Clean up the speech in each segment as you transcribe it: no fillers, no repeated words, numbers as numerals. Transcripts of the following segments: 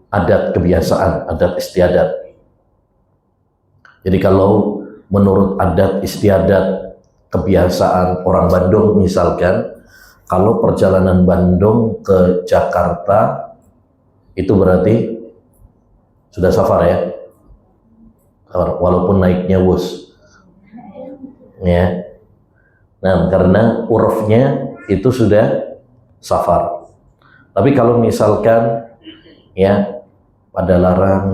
adat kebiasaan, adat istiadat. Jadi kalau menurut adat istiadat kebiasaan orang Bandung misalkan, kalau perjalanan Bandung ke Jakarta itu berarti sudah safar ya, walaupun naiknya Wus ya. Nah, karena urufnya itu sudah safar. Tapi kalau misalkan ya pada larang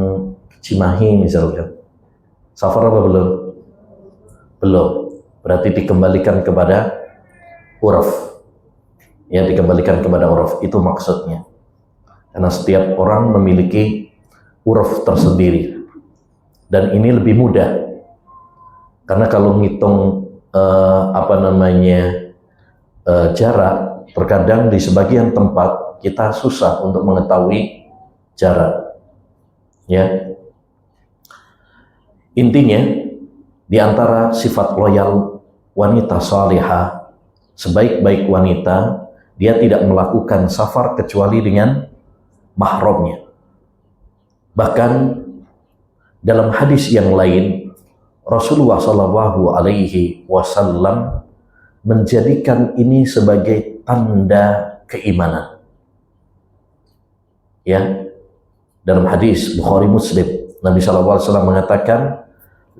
Cimahi misalkan, safar apa belum? Belum. Berarti dikembalikan kepada uruf. Ya, dikembalikan kepada uruf, itu maksudnya. Karena setiap orang memiliki uruf tersendiri. Dan ini lebih mudah. Karena kalau ngitung jarak, terkadang di sebagian tempat kita susah untuk mengetahui jarak. Ya. Intinya, di antara sifat loyal wanita salihah, sebaik-baik wanita, dia tidak melakukan safar kecuali dengan mahramnya. Bahkan dalam hadis yang lain, Rasulullah SAW menjadikan ini sebagai tanda keimanan. Ya, dalam hadis Bukhari Muslim, Nabi SAW mengatakan,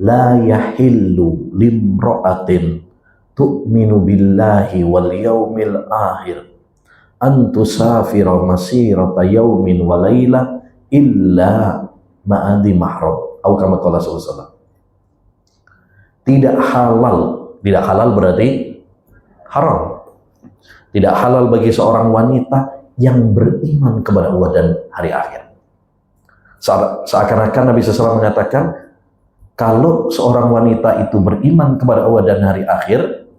la yahillu limra'atin tu'minu billahi wal yaumil akhir an tusafira masirata yaumin wa layla illa ma'adi mahram, atau kama qala sallallahu. Tidak halal berarti haram. Tidak halal bagi seorang wanita yang beriman kepada Allah dan hari akhir. Seakan-akan Nabi SAW mengatakan, kalau seorang wanita itu beriman kepada Allah dan hari akhir,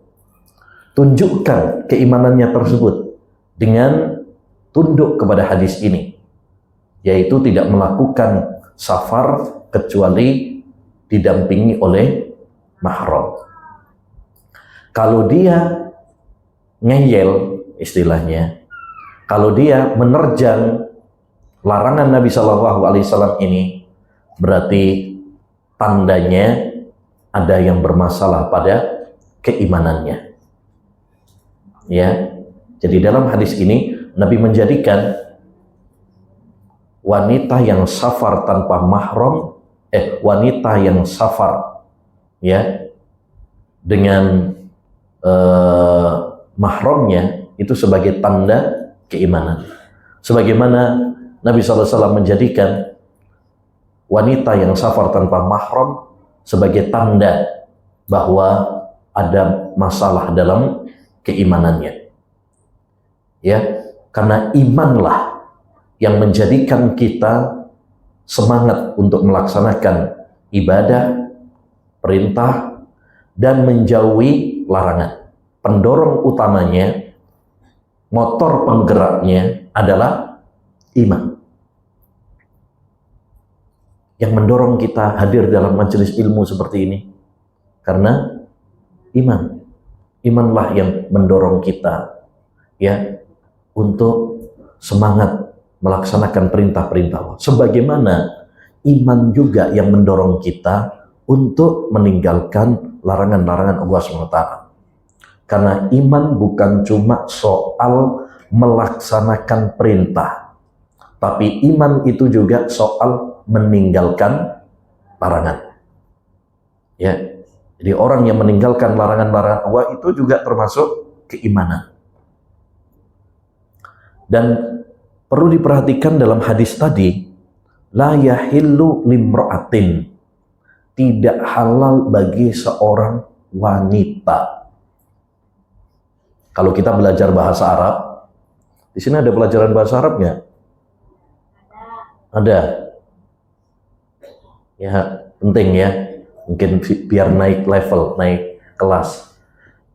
tunjukkan keimanannya tersebut dengan tunduk kepada hadis ini, yaitu tidak melakukan safar kecuali didampingi oleh mahram. Kalau dia ngeyel istilahnya, kalau dia menerjang larangan Nabi SAW ini, berarti tandanya ada yang bermasalah pada keimanannya. Ya, jadi dalam hadis ini Nabi menjadikan wanita yang safar tanpa mahram, wanita yang safar ya dengan mahramnya itu sebagai tanda keimanan. Sebagaimana Nabi SAW menjadikan wanita yang safar tanpa mahram sebagai tanda bahwa ada masalah dalam keimanannya. Ya, karena imanlah yang menjadikan kita semangat untuk melaksanakan ibadah, perintah, dan menjauhi larangan. Pendorong utamanya, motor penggeraknya adalah iman. Yang mendorong kita hadir dalam majelis ilmu seperti ini karena iman. Imanlah yang mendorong kita ya untuk semangat melaksanakan perintah-perintah Allah. Sebagaimana iman juga yang mendorong kita untuk meninggalkan larangan-larangan Allah SWT. Karena iman bukan cuma soal melaksanakan perintah, tapi iman itu juga soal meninggalkan larangan. Ya, jadi orang yang meninggalkan larangan-larangan Allah itu juga termasuk keimanan. Dan perlu diperhatikan dalam hadis tadi, la yahillu limra'atin, tidak halal bagi seorang wanita. Kalau kita belajar bahasa Arab, di sini ada pelajaran bahasa Arabnya? Ada. Ya, penting ya. Mungkin biar naik level, naik kelas.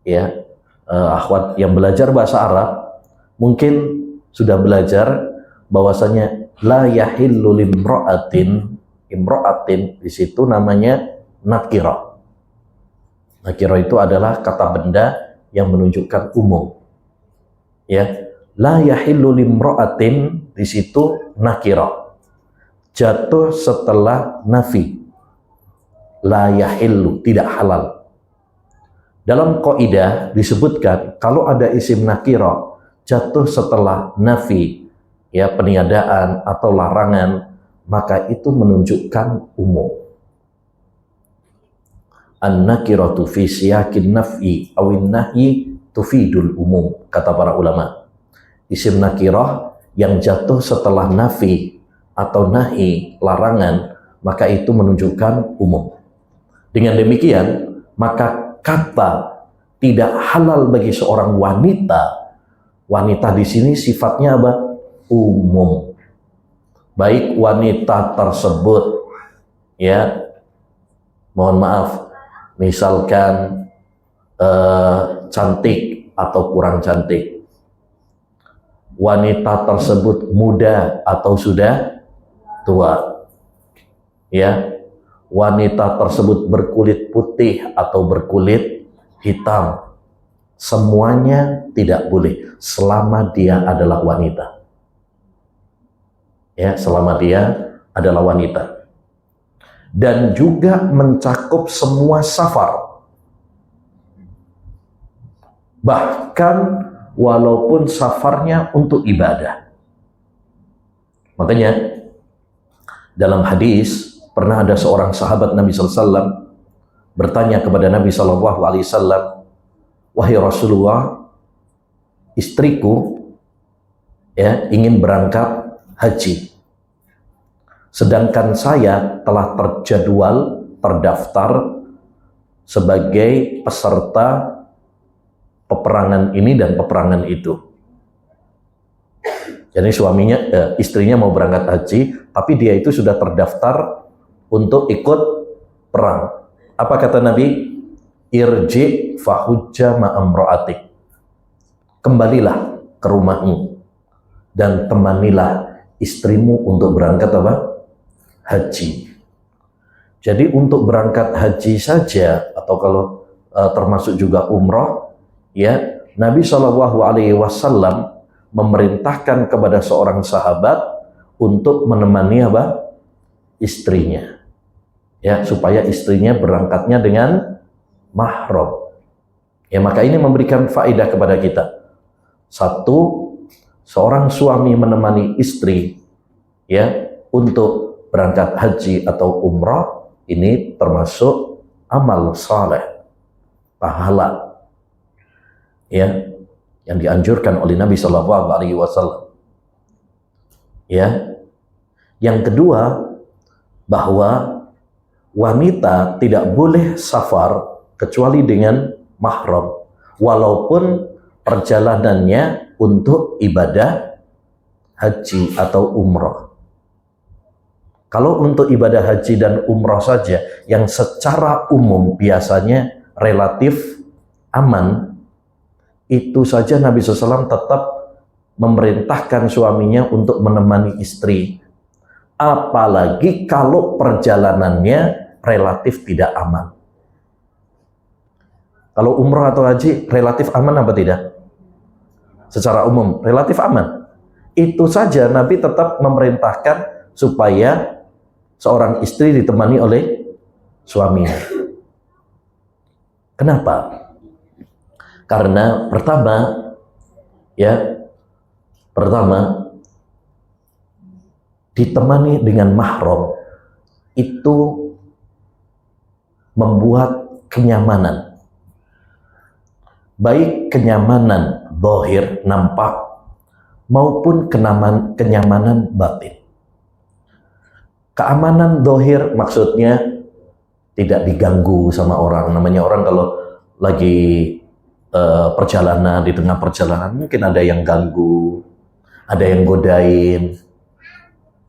Ya, akhwat yang belajar bahasa Arab mungkin sudah belajar bahwasanya la yahillu limra'atin, imra'atin di situ namanya nakirah. Nakirah itu adalah kata benda yang menunjukkan umum. Ya, la yahillu limra'atin di situ nakirah. jatuh setelah nafi, la yahillu, tidak halal. Dalam kaidah disebutkan kalau ada isim nakirah jatuh setelah nafi, ya peniadaan atau larangan, maka itu menunjukkan umum. An-nakiratu fi siyakin naf'i awin nahyi tufidul umum, kata para ulama. Isim nakirah yang jatuh setelah nafi atau nahi, larangan, maka itu menunjukkan umum. Dengan demikian, maka kata tidak halal bagi seorang wanita. Wanita di sini sifatnya apa? Umum. Baik wanita tersebut, ya, mohon maaf, misalkan cantik atau kurang cantik, wanita tersebut muda atau sudah tua, ya, wanita tersebut berkulit putih atau berkulit hitam, semuanya tidak boleh selama dia adalah wanita, ya, selama dia adalah wanita. Dan juga mencakup semua safar, bahkan walaupun safarnya untuk ibadah. Makanya dalam hadis pernah ada seorang sahabat Nabi SAW bertanya kepada Nabi SAW, wahai Rasulullah, istriku, ya, ingin berangkat haji, sedangkan saya telah terjadwal, terdaftar sebagai peserta peperangan ini dan peperangan itu. Jadi suaminya, istrinya mau berangkat haji, tapi dia itu sudah terdaftar untuk ikut perang. Apa kata Nabi? Irji fahujja ma'amro'atik. Kembalilah ke rumahmu dan temanilah istrimu untuk berangkat apa? Haji. Jadi untuk berangkat haji saja, atau kalau termasuk juga umroh, ya, Nabi SAW memerintahkan kepada seorang sahabat untuk menemani apa? Istrinya, ya, supaya istrinya berangkatnya dengan mahram. Ya, maka ini memberikan faedah kepada kita. Satu, seorang suami menemani istri, ya, untuk berangkat haji atau umrah, ini termasuk amal saleh, pahala, ya, yang dianjurkan oleh Nabi SAW. Ya, yang kedua, bahwa wanita tidak boleh safar kecuali dengan mahram, walaupun perjalanannya untuk ibadah haji atau umrah. Kalau untuk ibadah haji dan umrah saja, yang secara umum biasanya relatif aman, itu saja Nabi SAW tetap memerintahkan suaminya untuk menemani istri. Apalagi kalau perjalanannya relatif tidak aman. Kalau umrah atau haji relatif aman apa tidak? Secara umum relatif aman. Itu saja Nabi tetap memerintahkan supaya seorang istri ditemani oleh suaminya. Kenapa? Karena pertama, ditemani dengan mahram itu membuat kenyamanan, baik kenyamanan zahir nampak maupun kenyamanan batin. Keamanan zahir maksudnya tidak diganggu sama orang. Namanya orang kalau lagi perjalanan, di tengah perjalanan mungkin ada yang ganggu, ada yang godain,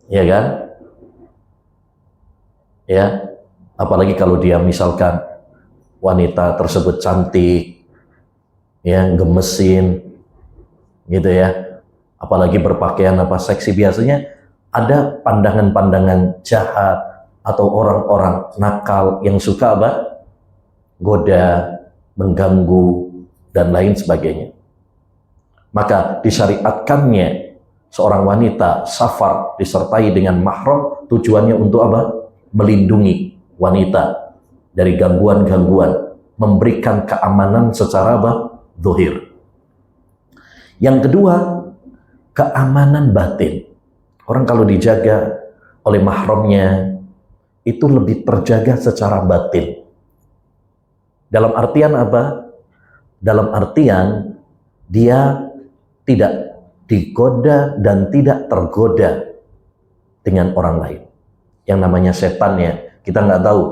ya kan? Ya, apalagi kalau dia misalkan wanita tersebut cantik, ya, gemesin, gitu ya. Apalagi berpakaian apa seksi, biasanya ada pandangan-pandangan jahat atau orang-orang nakal yang suka apa? Goda, mengganggu, dan lain sebagainya. Maka disyariatkannya seorang wanita safar disertai dengan mahram tujuannya untuk apa? Melindungi wanita dari gangguan-gangguan, memberikan keamanan secara apa? Zahir. Yang kedua, keamanan batin. Orang kalau dijaga oleh mahramnya itu lebih terjaga secara batin. Dalam artian apa? Dalam artian dia tidak digoda dan tidak tergoda dengan orang lain. Yang namanya setan ya, kita nggak tahu.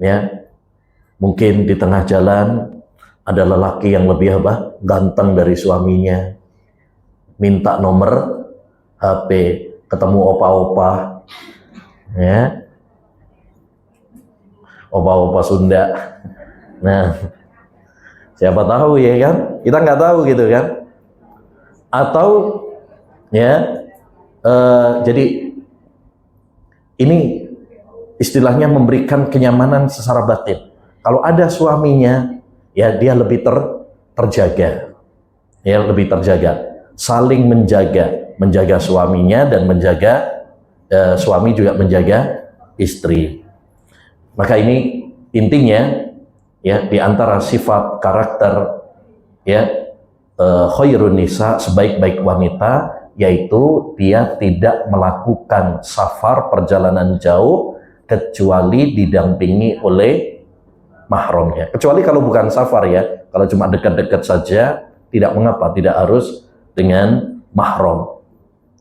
Ya, mungkin di tengah jalan ada lelaki yang lebih apa? Ganteng dari suaminya, minta nomor HP, ketemu opa-opa, ya, opa-opa Sunda. Nah, siapa tahu ya kan? Kita nggak tahu gitu kan? Atau ya, jadi ini istilahnya memberikan kenyamanan secara batin. Kalau ada suaminya, ya dia lebih terjaga, ya lebih terjaga, saling menjaga suaminya dan menjaga suami juga menjaga istri. Maka ini intinya ya di antara sifat karakter ya khairun nisa, sebaik-baik wanita, yaitu dia tidak melakukan safar perjalanan jauh kecuali didampingi oleh mahramnya. Kecuali kalau bukan safar ya, kalau cuma dekat-dekat saja tidak mengapa, tidak harus dengan mahram.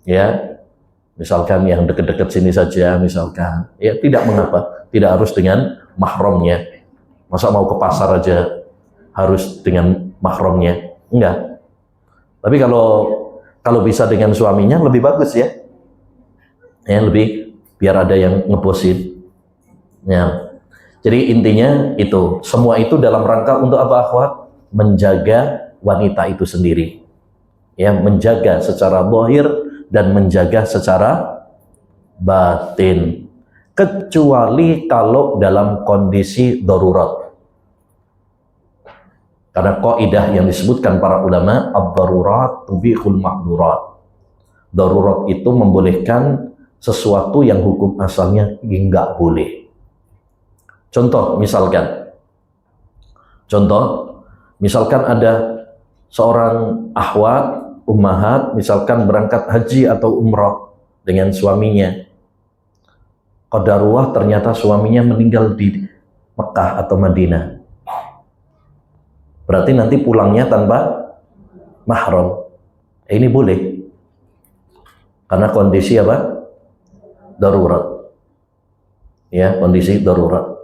Ya, misalkan yang dekat-dekat sini saja, misalkan, ya tidak mengapa, tidak harus dengan mahramnya. Masa mau ke pasar aja harus dengan mahramnya? Enggak. Tapi kalau bisa dengan suaminya lebih bagus ya. Ya lebih biar ada yang ngebosin. Ya. Jadi intinya itu, semua itu dalam rangka untuk apa, akhwat? Menjaga wanita itu sendiri. Ya, menjaga secara zahir dan menjaga secara batin. Kecuali kalau dalam kondisi darurat. Karena kaidah yang disebutkan para ulama, ad-darurat tubihul mahdurat. Darurat itu membolehkan sesuatu yang hukum asalnya enggak boleh. Contoh misalkan ada seorang akhwat, ummahat, misalkan berangkat haji atau umrah dengan suaminya. Qadarullah ternyata suaminya meninggal di Mekah atau Madinah. Berarti nanti pulangnya tanpa mahram. Ini boleh. Karena kondisi apa? Darurat. Ya, kondisi darurat.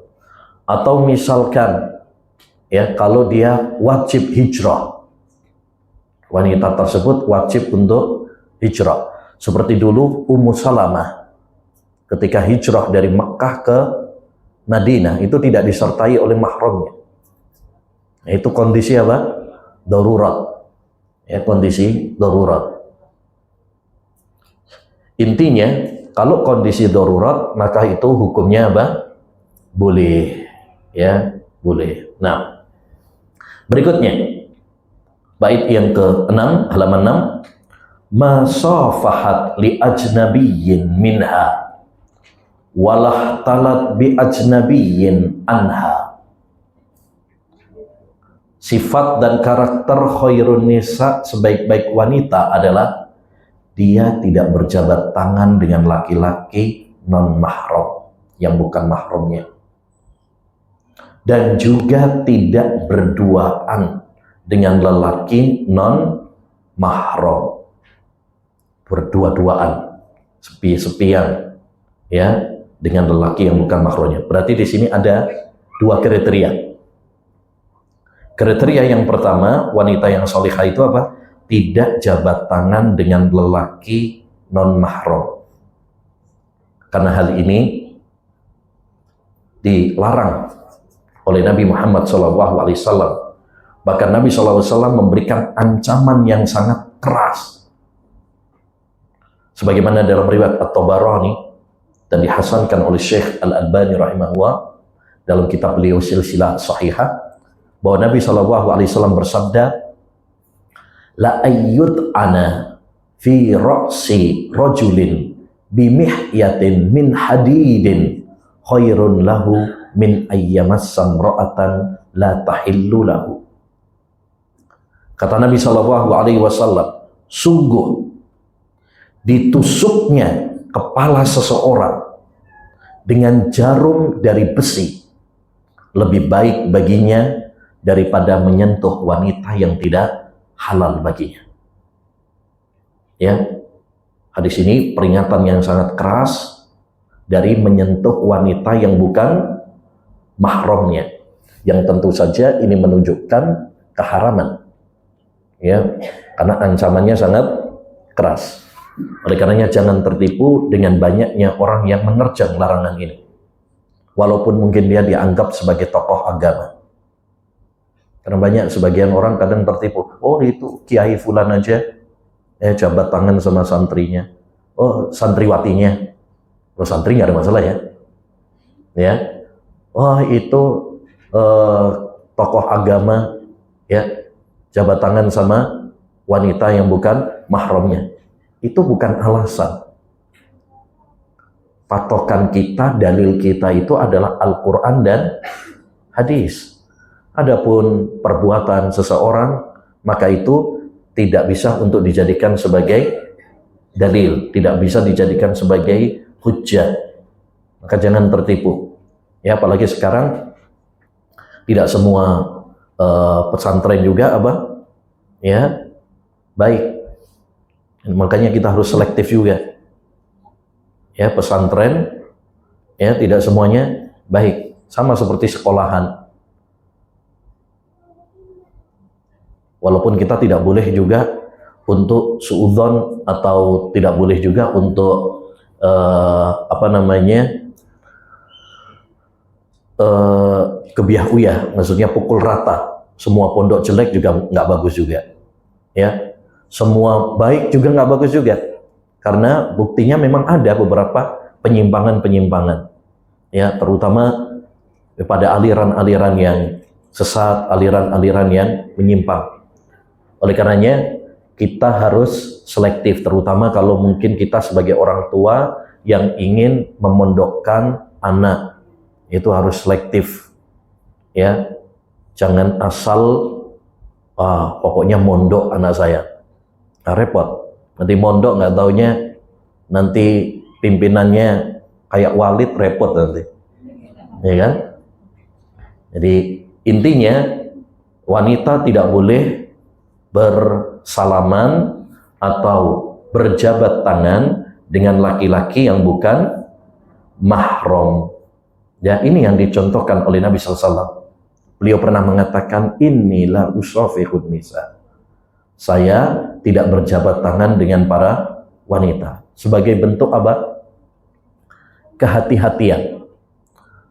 Atau misalkan ya kalau dia wajib hijrah, wanita tersebut wajib untuk hijrah, seperti dulu Ummu Salamah ketika hijrah dari Mekah ke Madinah itu tidak disertai oleh mahramnya. Itu kondisi apa? Darurat. Ya, kondisi darurat. Intinya kalau kondisi darurat maka itu hukumnya apa? Boleh. Ya, boleh. Nah, berikutnya bait yang ke-6, halaman 6, masafahat li ajnabiyyin minha walah talat bi ajnabiyyin anha. Sifat dan karakter khairun nisa, sebaik-baik wanita adalah dia tidak berjabat tangan dengan laki-laki non mahram yang bukan mahramnya. Dan juga tidak berduaan dengan lelaki non mahram, berdua-duaan, sepi-sepian, ya, dengan lelaki yang bukan mahramnya. Berarti di sini ada dua kriteria. Kriteria yang pertama, wanita yang salihah itu apa? Tidak jabat tangan dengan lelaki non mahram. Karena hal ini dilarang oleh Nabi Muhammad SAW. Bahkan Nabi SAW memberikan ancaman yang sangat keras. Sebagaimana dalam riwayat At-Tabarani dan dihasankan oleh Syekh Al-Albani rahimahullah dalam kitab beliau Silsilah Sahihah, bahwa Nabi SAW bersabda, la ayyud ana fi ra'si rajulin bimihyatin min hadidin khairun lahu min ayyamassam ra'atan la tahillu lahu. Kata Nabi Shallallahu Alaihi Wasallam, sungguh ditusuknya kepala seseorang dengan jarum dari besi lebih baik baginya daripada menyentuh wanita yang tidak halal baginya. Ya, hadis ini peringatan yang sangat keras dari menyentuh wanita yang bukan mahramnya, yang tentu saja ini menunjukkan keharaman. Ya, karena ancamannya sangat keras. Oleh karenanya jangan tertipu dengan banyaknya orang yang menerjang larangan ini. Walaupun mungkin dia dianggap sebagai tokoh agama. Karena banyak sebagian orang kadang tertipu. Oh itu kiai fulan aja, jabat tangan sama santrinya. Oh santriwatinya. Oh santri nggak ada masalah ya. Ya. Oh itu tokoh agama, ya, jabat tangan sama wanita yang bukan mahramnya. Itu bukan alasan. Patokan kita, dalil kita itu adalah Al-Quran dan hadis. Adapun perbuatan seseorang, maka itu tidak bisa untuk dijadikan sebagai dalil, tidak bisa dijadikan sebagai hujjah. Maka jangan tertipu. Ya, apalagi sekarang tidak semua pesantren juga ya baik. Makanya kita harus selektif juga. Ya, pesantren ya tidak semuanya baik. Sama seperti sekolahan. Walaupun kita tidak boleh juga untuk suudzon atau tidak boleh juga untuk kebiah-uyah, maksudnya pukul rata. Semua pondok jelek juga nggak bagus juga. Ya, semua baik juga nggak bagus juga. Karena buktinya memang ada beberapa penyimpangan-penyimpangan. Ya, terutama pada aliran-aliran yang sesat, aliran-aliran yang menyimpang. Oleh karenanya kita harus selektif, terutama kalau mungkin kita sebagai orang tua yang ingin memondokkan anak, itu harus selektif. Ya, jangan asal pokoknya mondok anak saya. Nah, repot. Nanti mondok nggak taunya nanti pimpinannya kayak Walid, repot nanti. Ya kan? Jadi intinya wanita tidak boleh bersalaman atau berjabat tangan dengan laki-laki yang bukan mahram. Ya, ini yang dicontohkan oleh Nabi SAW. Beliau pernah mengatakan, inilah usafihun nisa. Saya tidak berjabat tangan dengan para wanita. Sebagai bentuk apa? Kehati-hatian.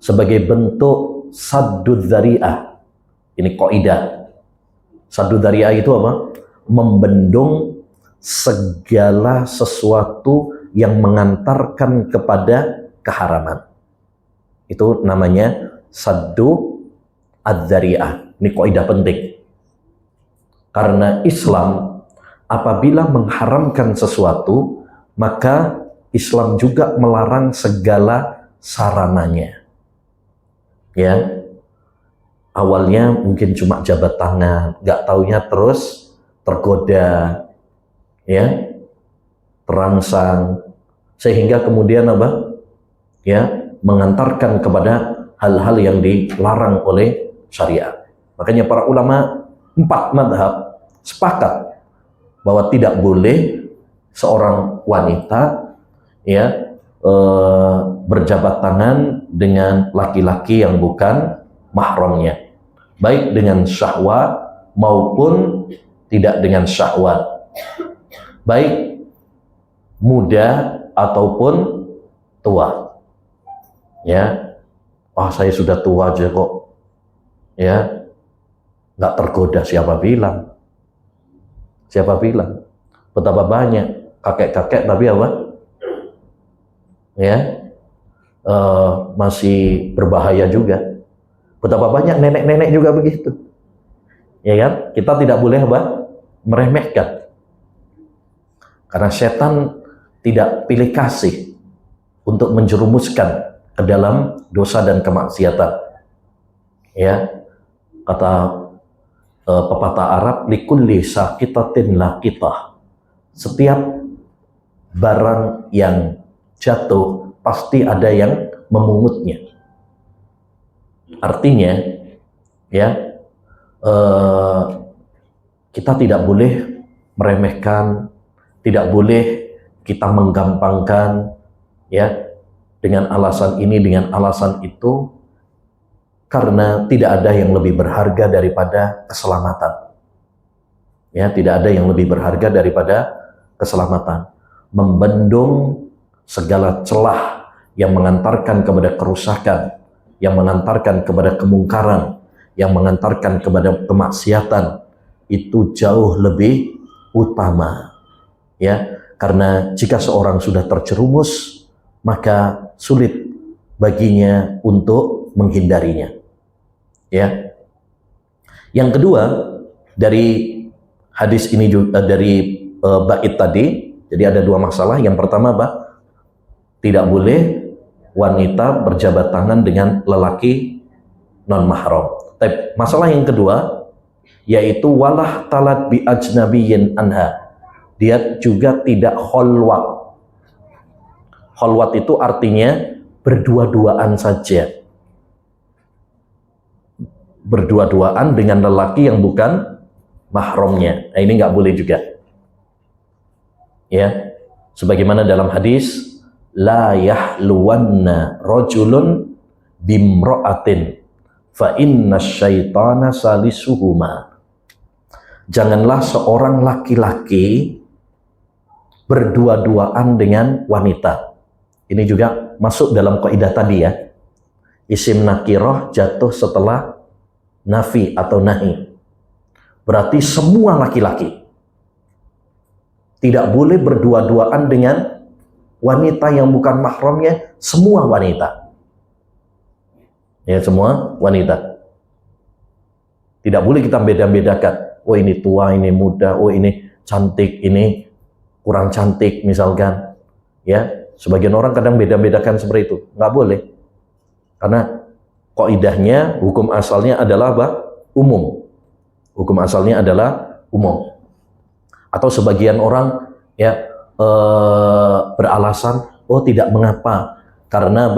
Sebagai bentuk saddud dzari'ah. Ini kaidah. Saddud dzari'ah itu apa? Membendung segala sesuatu yang mengantarkan kepada keharaman. Itu namanya saddu adzari'ah. Ini kaidah penting. Karena Islam apabila mengharamkan sesuatu, maka Islam juga melarang segala sarananya. Ya, awalnya mungkin cuma jabat tangan, nggak taunya terus tergoda, ya, terangsang, sehingga kemudian apa? Ya, mengantarkan kepada hal-hal yang dilarang oleh syariat. Makanya para ulama 4 madhab sepakat bahwa tidak boleh seorang wanita ya berjabat tangan dengan laki-laki yang bukan mahramnya, baik dengan syahwat maupun tidak dengan syahwat, baik muda ataupun tua. Ya, saya sudah tua aja kok, ya, nggak tergoda. Siapa bilang? Siapa bilang? Betapa banyak kakek-kakek tapi apa? Ya, masih berbahaya juga. Betapa banyak nenek-nenek juga begitu. Ya kan? Kita tidak boleh apa? Meremehkan. Karena setan tidak pilih kasih untuk menjerumuskan ke dalam dosa dan kemaksiatan. Ya, kata pepatah Arab, likulli sakitatin laqitah. Setiap barang yang jatuh pasti ada yang memungutnya. Artinya, ya, kita tidak boleh meremehkan, tidak boleh kita menggampangkan, ya, dengan alasan ini, dengan alasan itu, karena tidak ada yang lebih berharga daripada keselamatan. Ya, tidak ada yang lebih berharga daripada keselamatan. Membendung segala celah yang mengantarkan kepada kerusakan, yang mengantarkan kepada kemungkaran, yang mengantarkan kepada kemaksiatan, itu jauh lebih utama. Ya, karena jika seorang sudah terjerumus, maka sulit baginya untuk menghindarinya. Ya. Yang kedua, dari hadis ini juga, dari bait tadi, jadi ada dua masalah. Yang pertama, tidak boleh wanita berjabat tangan dengan lelaki non mahram. Masalah yang kedua yaitu walah talat bi ajnabiyyin anha. Dia juga tidak kholwat. Kholwat itu artinya berdua-duaan saja. Berdua-duaan dengan lelaki yang bukan mahramnya. Nah, ini nggak boleh juga. Ya, sebagaimana dalam hadis, la yahluwanna rajulun bimra'atin fa inna syaitana salisuhuma. Janganlah seorang laki-laki berdua-duaan dengan wanita. Ini juga masuk dalam kaidah tadi ya. Isim nakirah jatuh setelah nafi atau nahi. Berarti semua laki-laki tidak boleh berdua-duaan dengan wanita yang bukan mahramnya, semua wanita. Ya, semua wanita. Tidak boleh kita beda-bedakan. Oh, ini tua, ini muda, oh ini cantik, ini kurang cantik misalkan. Ya, sebagian orang kadang beda-bedakan seperti itu. Nggak boleh. Karena kaidahnya, hukum asalnya adalah umum. Hukum asalnya adalah umum. Atau sebagian orang ya beralasan, oh tidak mengapa, karena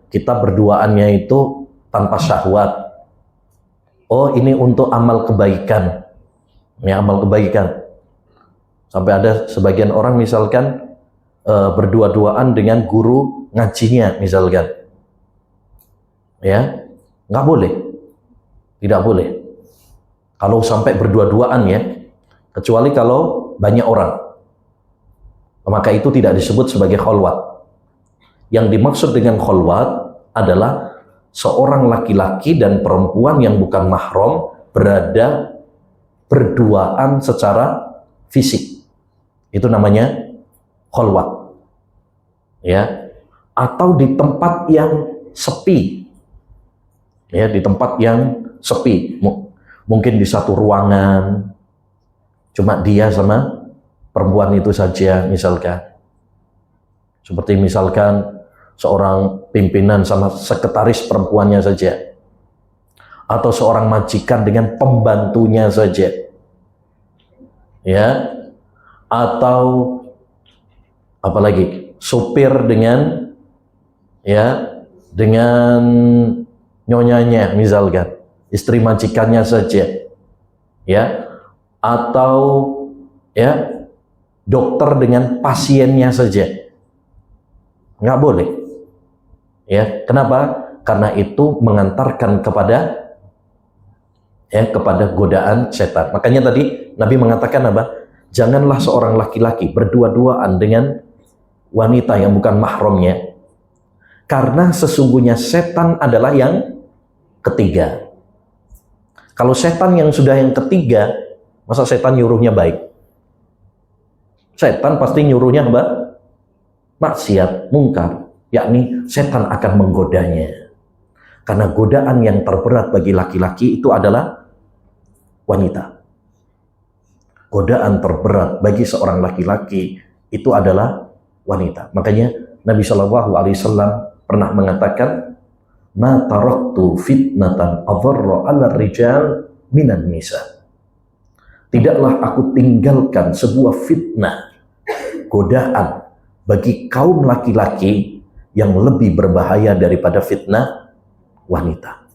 kita berduaannya itu tanpa syahwat. Oh, ini untuk amal kebaikan. Ya, amal kebaikan. Sampai ada sebagian orang misalkan berdua-duaan dengan guru ngajinya misalkan. Ya, nggak boleh. Tidak boleh. Kalau sampai berdua-duaan ya, kecuali kalau banyak orang. Maka itu tidak disebut sebagai kholwat. Yang dimaksud dengan kholwat adalah seorang laki-laki dan perempuan yang bukan mahram berada berduaan secara fisik. Itu namanya kholwat. Ya. Atau di tempat yang sepi. Ya, di tempat yang sepi. Mungkin di satu ruangan, cuma dia sama perempuan itu saja misalkan. Seperti misalkan seorang pimpinan sama sekretaris perempuannya saja. Atau seorang majikan dengan pembantunya saja. Ya. Atau apalagi supir dengan ya, dengan nyonyanya misalkan, istri majikannya saja. Ya. Atau ya, dokter dengan pasiennya saja. Nggak boleh. Ya, kenapa? Karena itu mengantarkan kepada godaan setan. Makanya tadi Nabi mengatakan apa? Janganlah seorang laki-laki berdua-duaan dengan wanita yang bukan mahramnya. Karena sesungguhnya setan adalah yang ketiga. Kalau setan yang sudah yang ketiga, masa setan nyuruhnya baik? Setan pasti nyuruhnya apa? Maksiat, mungkar. Yakni setan akan menggodanya. Karena godaan yang terberat bagi laki-laki itu adalah wanita. Godaan terberat bagi seorang laki-laki itu adalah wanita. Makanya Nabi Shallallahu Alaihi Wasallam pernah mengatakan, "Ma taraktu fitnatan adharra 'ala rijal minan nisa." Tidaklah aku tinggalkan sebuah fitnah, godaan bagi kaum laki-laki yang lebih berbahaya daripada fitnah wanita.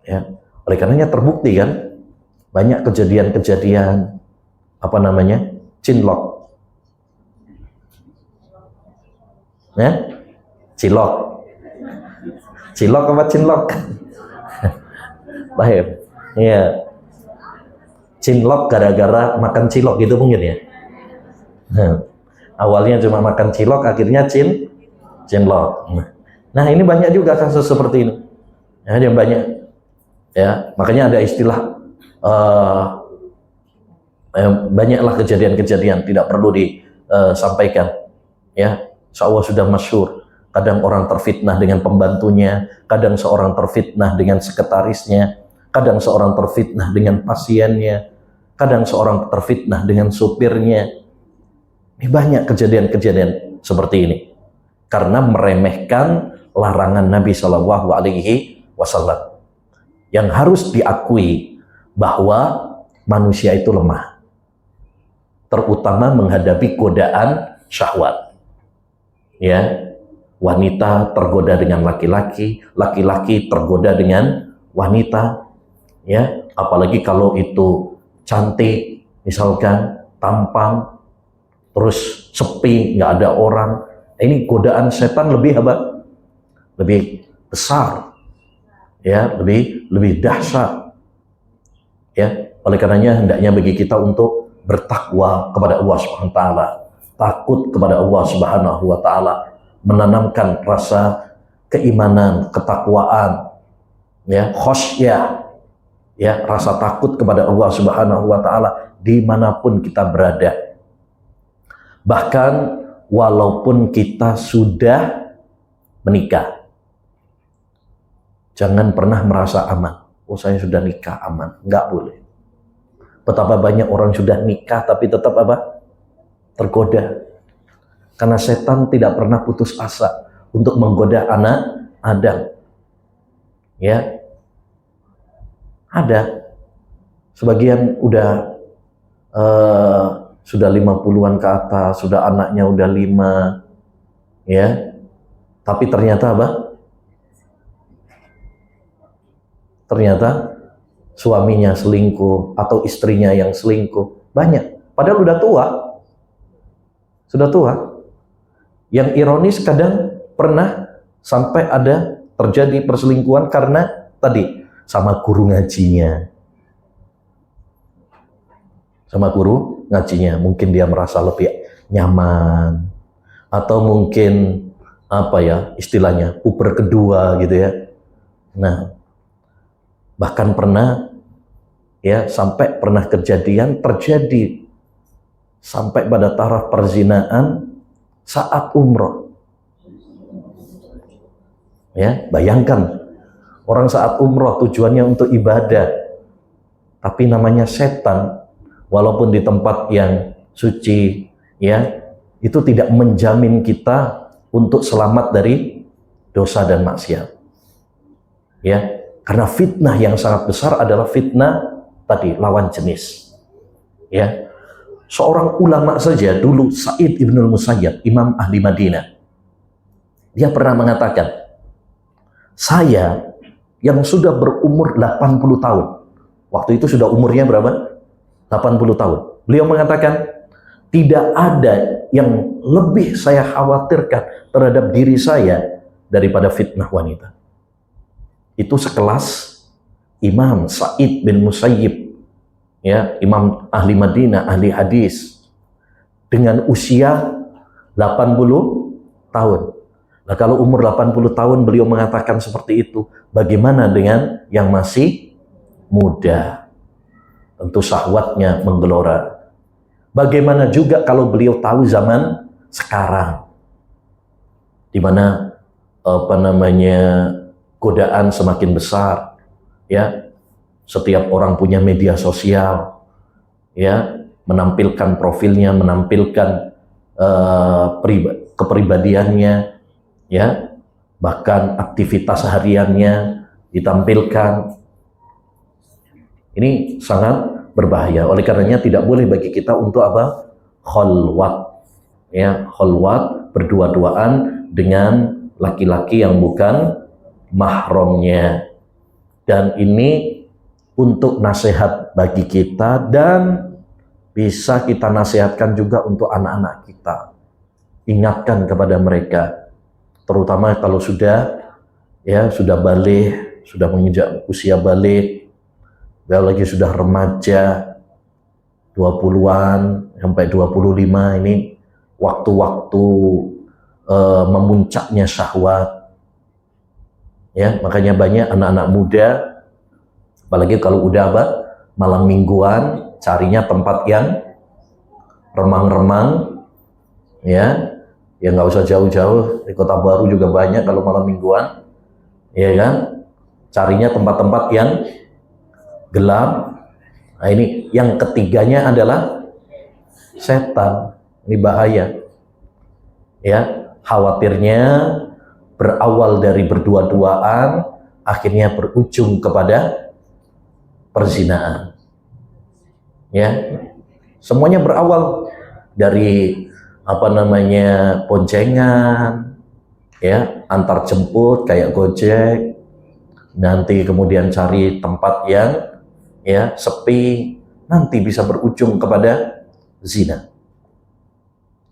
Ya, oleh karenanya terbukti kan banyak kejadian-kejadian cinlok. Ya? Cilok. Cilok apa cinlok? Baik. Iya. Cinlok gara-gara makan cilok gitu mungkin ya. Awalnya cuma makan cilok, akhirnya cinlok. Nah, ini banyak juga kasus seperti ini. Ya, yang banyak. Ya, makanya ada istilah banyaklah kejadian-kejadian tidak perlu disampaikan. Ya, insya-Allah sudah masyhur. Kadang orang terfitnah dengan pembantunya, kadang seorang terfitnah dengan sekretarisnya, kadang seorang terfitnah dengan pasiennya, kadang seorang terfitnah dengan supirnya. Ini banyak kejadian-kejadian seperti ini karena meremehkan larangan Nabi Shallallahu Alaihi Wasallam. Yang harus diakui bahwa manusia itu lemah, terutama menghadapi godaan syahwat. Ya, wanita tergoda dengan laki-laki, laki-laki tergoda dengan wanita. Ya, apalagi kalau itu cantik, misalkan tampan, terus sepi, nggak ada orang. Ini godaan setan lebih apa? Lebih besar, ya, lebih dahsyat. Ya, oleh karenanya hendaknya bagi kita untuk bertakwa kepada Allah Subhanahu wa taala, takut kepada Allah Subhanahu wa taala, menanamkan rasa keimanan, ketakwaan, ya, khasyah, ya, rasa takut kepada Allah Subhanahu wa taala dimanapun kita berada. Bahkan walaupun kita sudah menikah, jangan pernah merasa aman. Oh, saya sudah nikah, aman. Nggak boleh. Betapa banyak orang sudah nikah tapi tetap apa? Tergoda. Karena setan tidak pernah putus asa untuk menggoda anak Adam. Ya. Ada. Sebagian sudah 50-an ke atas, sudah anaknya udah 5. Ya. Tapi ternyata apa? Ternyata suaminya selingkuh atau istrinya yang selingkuh. Banyak. Padahal udah tua. Sudah tua. Yang ironis kadang pernah sampai ada terjadi perselingkuhan karena tadi sama guru ngajinya. Sama guru ngajinya. Mungkin dia merasa lebih nyaman. Atau mungkin istilahnya puber kedua gitu ya. Nah, bahkan pernah ya sampai pernah terjadi sampai pada taraf perzinaan saat umroh. Ya, bayangkan orang saat umroh tujuannya untuk ibadah, tapi namanya setan, walaupun di tempat yang suci, ya, itu tidak menjamin kita untuk selamat dari dosa dan maksiat. Ya. Karena fitnah yang sangat besar adalah fitnah tadi lawan jenis. Ya, seorang ulama saja dulu, Sa'id ibnul Musayyab, Imam ahli Madinah, dia pernah mengatakan, saya yang sudah berumur 80 tahun, waktu itu sudah umurnya berapa? 80 tahun. Beliau mengatakan, tidak ada yang lebih saya khawatirkan terhadap diri saya daripada fitnah wanita. Itu sekelas Imam Sa'id bin Musayyib, ya, Imam ahli Madinah, ahli hadis, dengan usia 80 tahun. Nah, kalau umur 80 tahun beliau mengatakan seperti itu, bagaimana dengan yang masih muda? Tentu syahwatnya menggelora. Bagaimana juga kalau beliau tahu zaman sekarang, di mana godaan semakin besar, ya, setiap orang punya media sosial, ya, menampilkan profilnya, menampilkan kepribadiannya, ya, bahkan aktivitas hariannya ditampilkan. Ini sangat berbahaya. Oleh karenanya tidak boleh bagi kita untuk apa? Khalwat, ya, khalwat, berdua-duaan dengan laki-laki yang bukan mahramnya. Dan ini untuk nasihat bagi kita, dan bisa kita nasihatkan juga untuk anak-anak kita. Ingatkan kepada mereka, terutama kalau sudah balik, sudah menginjak usia balik, lagi sudah remaja, 20-an sampai 25, ini waktu-waktu memuncaknya syahwat. Ya, makanya banyak anak-anak muda, apalagi kalau udah malam mingguan, carinya tempat yang remang-remang, ya nggak usah jauh-jauh, di Kota Baru juga banyak kalau malam mingguan, ya kan, carinya tempat-tempat yang gelap. Nah, ini yang ketiganya adalah setan. Ini bahaya, ya, khawatirnya berawal dari berdua-duaan, akhirnya berujung kepada perzinaan. Ya, semuanya berawal dari boncengan, ya, antar jemput kayak Gojek, nanti kemudian cari tempat yang sepi, nanti bisa berujung kepada zina.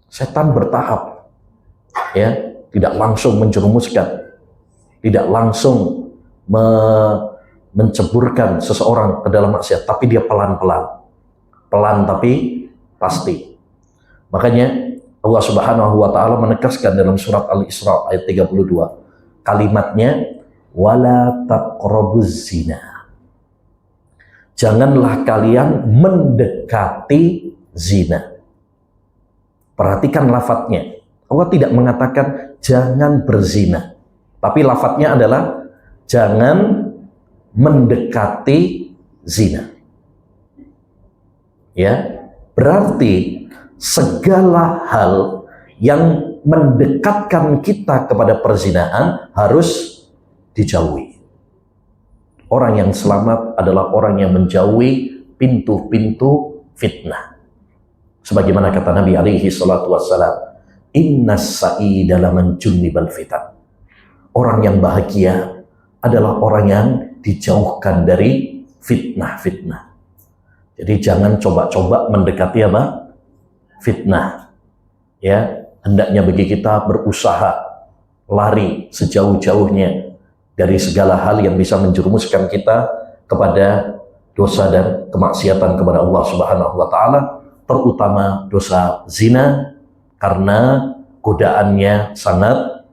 Setan bertahap, ya, tidak langsung menjerumuskan, tidak langsung menceburkan seseorang ke dalam maksiat, tapi dia pelan tapi pasti. Makanya Allah Subhanahu wa taala menegaskan dalam surat Al-Isra ayat 32, kalimatnya wala taqrabuz zina. Janganlah kalian mendekati zina. Perhatikan lafadznya. Allah tidak mengatakan jangan berzina, tapi lafadznya adalah jangan mendekati zina. Ya, berarti segala hal yang mendekatkan kita kepada perzinaan harus dijauhi. Orang yang selamat adalah orang yang menjauhi pintu-pintu fitnah. Sebagaimana kata Nabi alaihi salatu wassalam, innas sa'ida laman junnibal fitan. Orang yang bahagia adalah orang yang dijauhkan dari fitnah-fitnah. Jadi jangan coba-coba mendekati fitnah. Ya, hendaknya bagi kita berusaha lari sejauh-jauhnya dari segala hal yang bisa menjerumuskan kita kepada dosa dan kemaksiatan kepada Allah Subhanahu wa taala, terutama dosa zina, karena godaannya sangat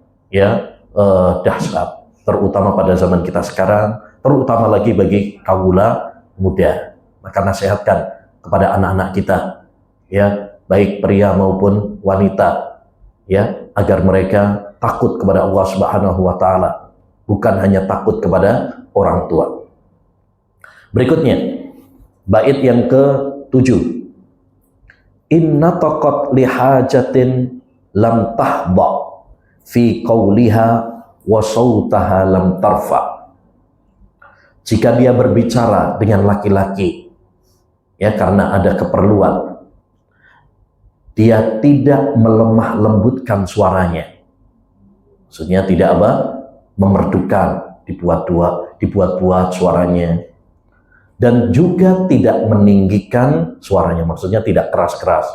dahsyat, terutama pada zaman kita sekarang, terutama lagi bagi kaula muda. Maka nasihatkan kepada anak-anak kita, ya, baik pria maupun wanita, ya, agar mereka takut kepada Allah Subhanahu wa taala, bukan hanya takut kepada orang tua. Berikutnya, bait yang ke-7. Inna taqat lihajatin lam tahba fi qawliha wa sautaha lam tarfa. Jika dia berbicara dengan laki-laki, ya, karena ada keperluan, dia tidak melemah lembutkan suaranya. Maksudnya tidak memerdukan, dibuat-buat suaranya, dan juga tidak meninggikan suaranya. Maksudnya tidak keras-keras.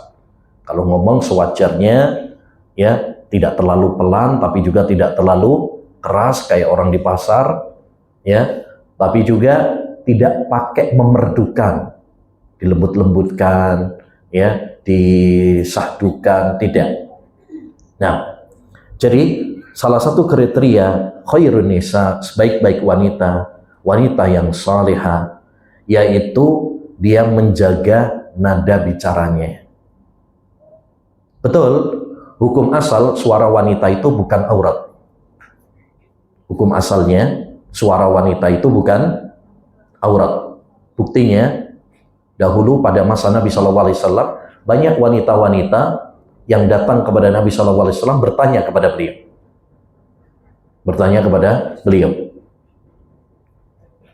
Kalau ngomong sewajarnya, ya, tidak terlalu pelan, tapi juga tidak terlalu keras kayak orang di pasar, ya, tapi juga tidak pakai memerdukan, dilembut-lembutkan, ya, disahdukan, tidak. Nah, jadi salah satu kriteria khairun nisa, sebaik-baik wanita yang salihah, yaitu dia menjaga nada bicaranya. Betul, hukum asal suara wanita itu bukan aurat. Hukum asalnya suara wanita itu bukan aurat. Buktinya, Dahulu pada masa Nabi SAW, banyak wanita-wanita yang datang kepada Nabi SAW bertanya kepada beliau. Bertanya kepada beliau.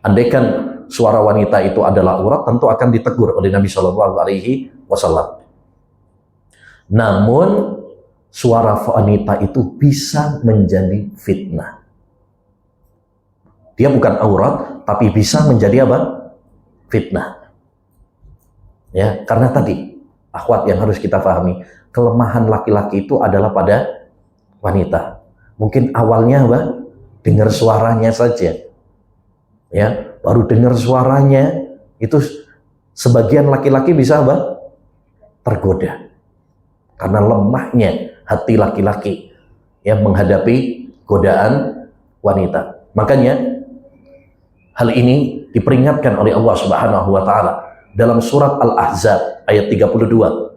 Andaikan suara wanita itu adalah aurat, tentu akan ditegur oleh Nabi SAW. Namun, suara wanita itu bisa menjadi fitnah. Dia bukan aurat, tapi bisa menjadi apa? Fitnah. Ya, karena tadi, akhwat yang harus kita pahami, kelemahan laki-laki itu adalah pada wanita. Mungkin awalnya apa? Dengar suaranya saja. Ya, baru dengar suaranya, itu sebagian laki-laki bisa apa? Tergoda. Karena lemahnya hati laki-laki yang menghadapi godaan wanita. Makanya hal ini diperingatkan oleh Allah Subhanahu wa taala dalam surat Al-Ahzab ayat 32.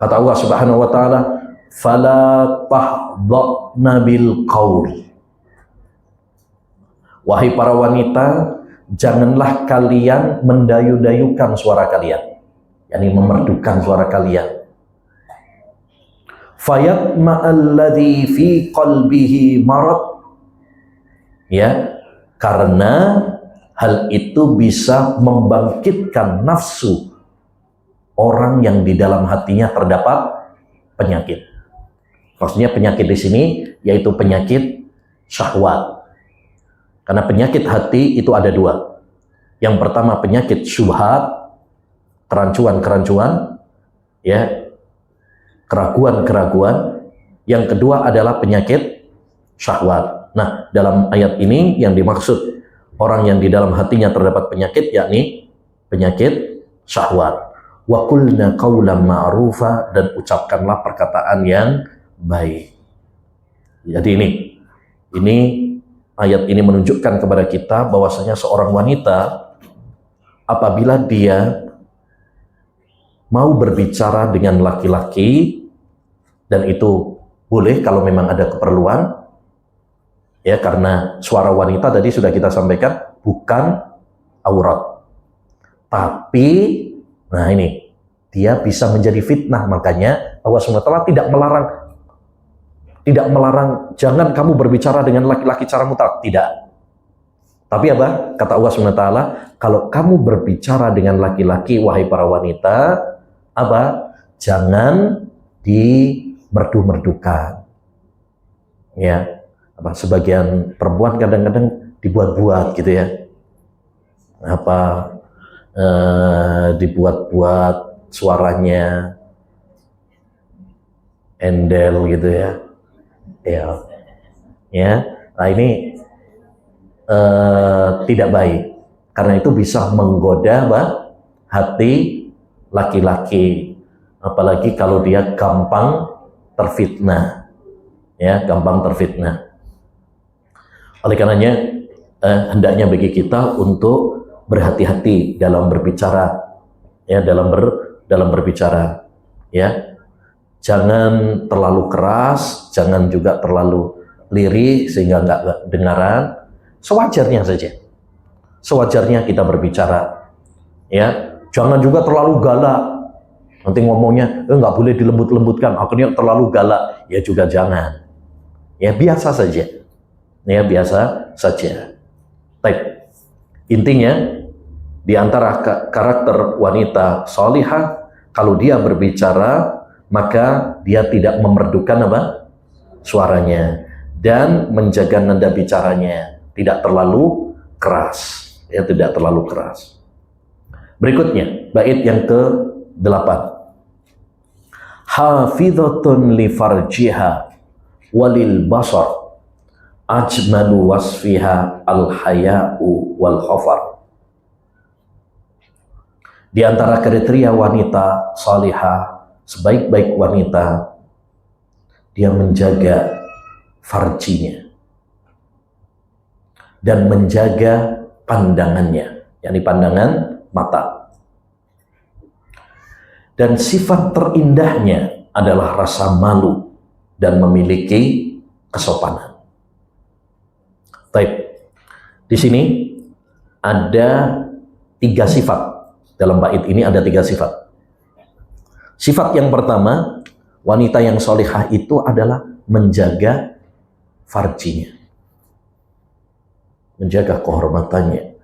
Kata Allah Subhanahu wa taala, "Fala tahdha'na bil qaul." Wahai para wanita, janganlah kalian mendayu-dayukan suara kalian, yakni memerdukan suara kalian. Fayatma'alladzi fi qalbihi marad. Ya, karena hal itu bisa membangkitkan nafsu orang yang di dalam hatinya terdapat penyakit. Maksudnya penyakit di sini yaitu penyakit syahwat. Karena penyakit hati itu ada dua. Yang pertama penyakit syubhat, kerancuan-kerancuan, ya, keraguan-keraguan. Yang kedua adalah penyakit syahwat. Nah, dalam ayat ini yang dimaksud orang yang di dalam hatinya terdapat penyakit, yakni penyakit syahwat. Wa qulna qawlan ma'rufa, dan ucapkanlah perkataan yang baik. Jadi ini ayat ini menunjukkan kepada kita bahwasanya seorang wanita apabila dia mau berbicara dengan laki-laki, dan itu boleh kalau memang ada keperluan, ya, karena suara wanita tadi sudah kita sampaikan bukan aurat. Tapi, nah ini, dia bisa menjadi fitnah. Makanya Allah SWT tidak melarang jangan kamu berbicara dengan laki-laki cara mutlak, tidak. Tapi apa? Kata Allah SWT, kalau kamu berbicara dengan laki-laki, wahai para wanita, apa? Jangan dimerdu-merdukan. Ya, apa? Sebagian perempuan kadang-kadang dibuat-buat gitu ya. Apa? Dibuat-buat suaranya endel gitu ya. Ya, nah ini tidak baik, karena itu bisa menggoda hati laki-laki, apalagi kalau dia gampang terfitnah, ya, gampang terfitnah. Oleh karenanya hendaknya bagi kita untuk berhati-hati dalam berbicara, ya, dalam berbicara, ya. Jangan terlalu keras, jangan juga terlalu lirih sehingga nggak dengaran. Sewajarnya saja. Sewajarnya kita berbicara. Ya, jangan juga terlalu galak. Nanti ngomongnya nggak boleh dilembut-lembutkan, akhirnya terlalu galak. Ya juga jangan. Ya biasa saja. Ya biasa saja. Baik. Intinya di antara karakter wanita salihah, kalau dia berbicara maka dia tidak memerdukan apa? Suaranya, dan menjaga nada bicaranya, tidak terlalu keras, ya, tidak terlalu keras. Berikutnya, bait yang ke-8. Hafidhatun li farjiha walil basar ajmalu wasfiha al-haya'u wal khafar. Di antara kriteria wanita salihah, sebaik-baik wanita, dia menjaga farjinya dan menjaga pandangannya, yakni pandangan mata. Dan sifat terindahnya adalah rasa malu dan memiliki kesopanan. Baik, di sini ada 3 sifat Dalam bait ini ada 3 sifat. Sifat yang pertama, wanita yang solihah itu adalah menjaga farjinya, menjaga kehormatannya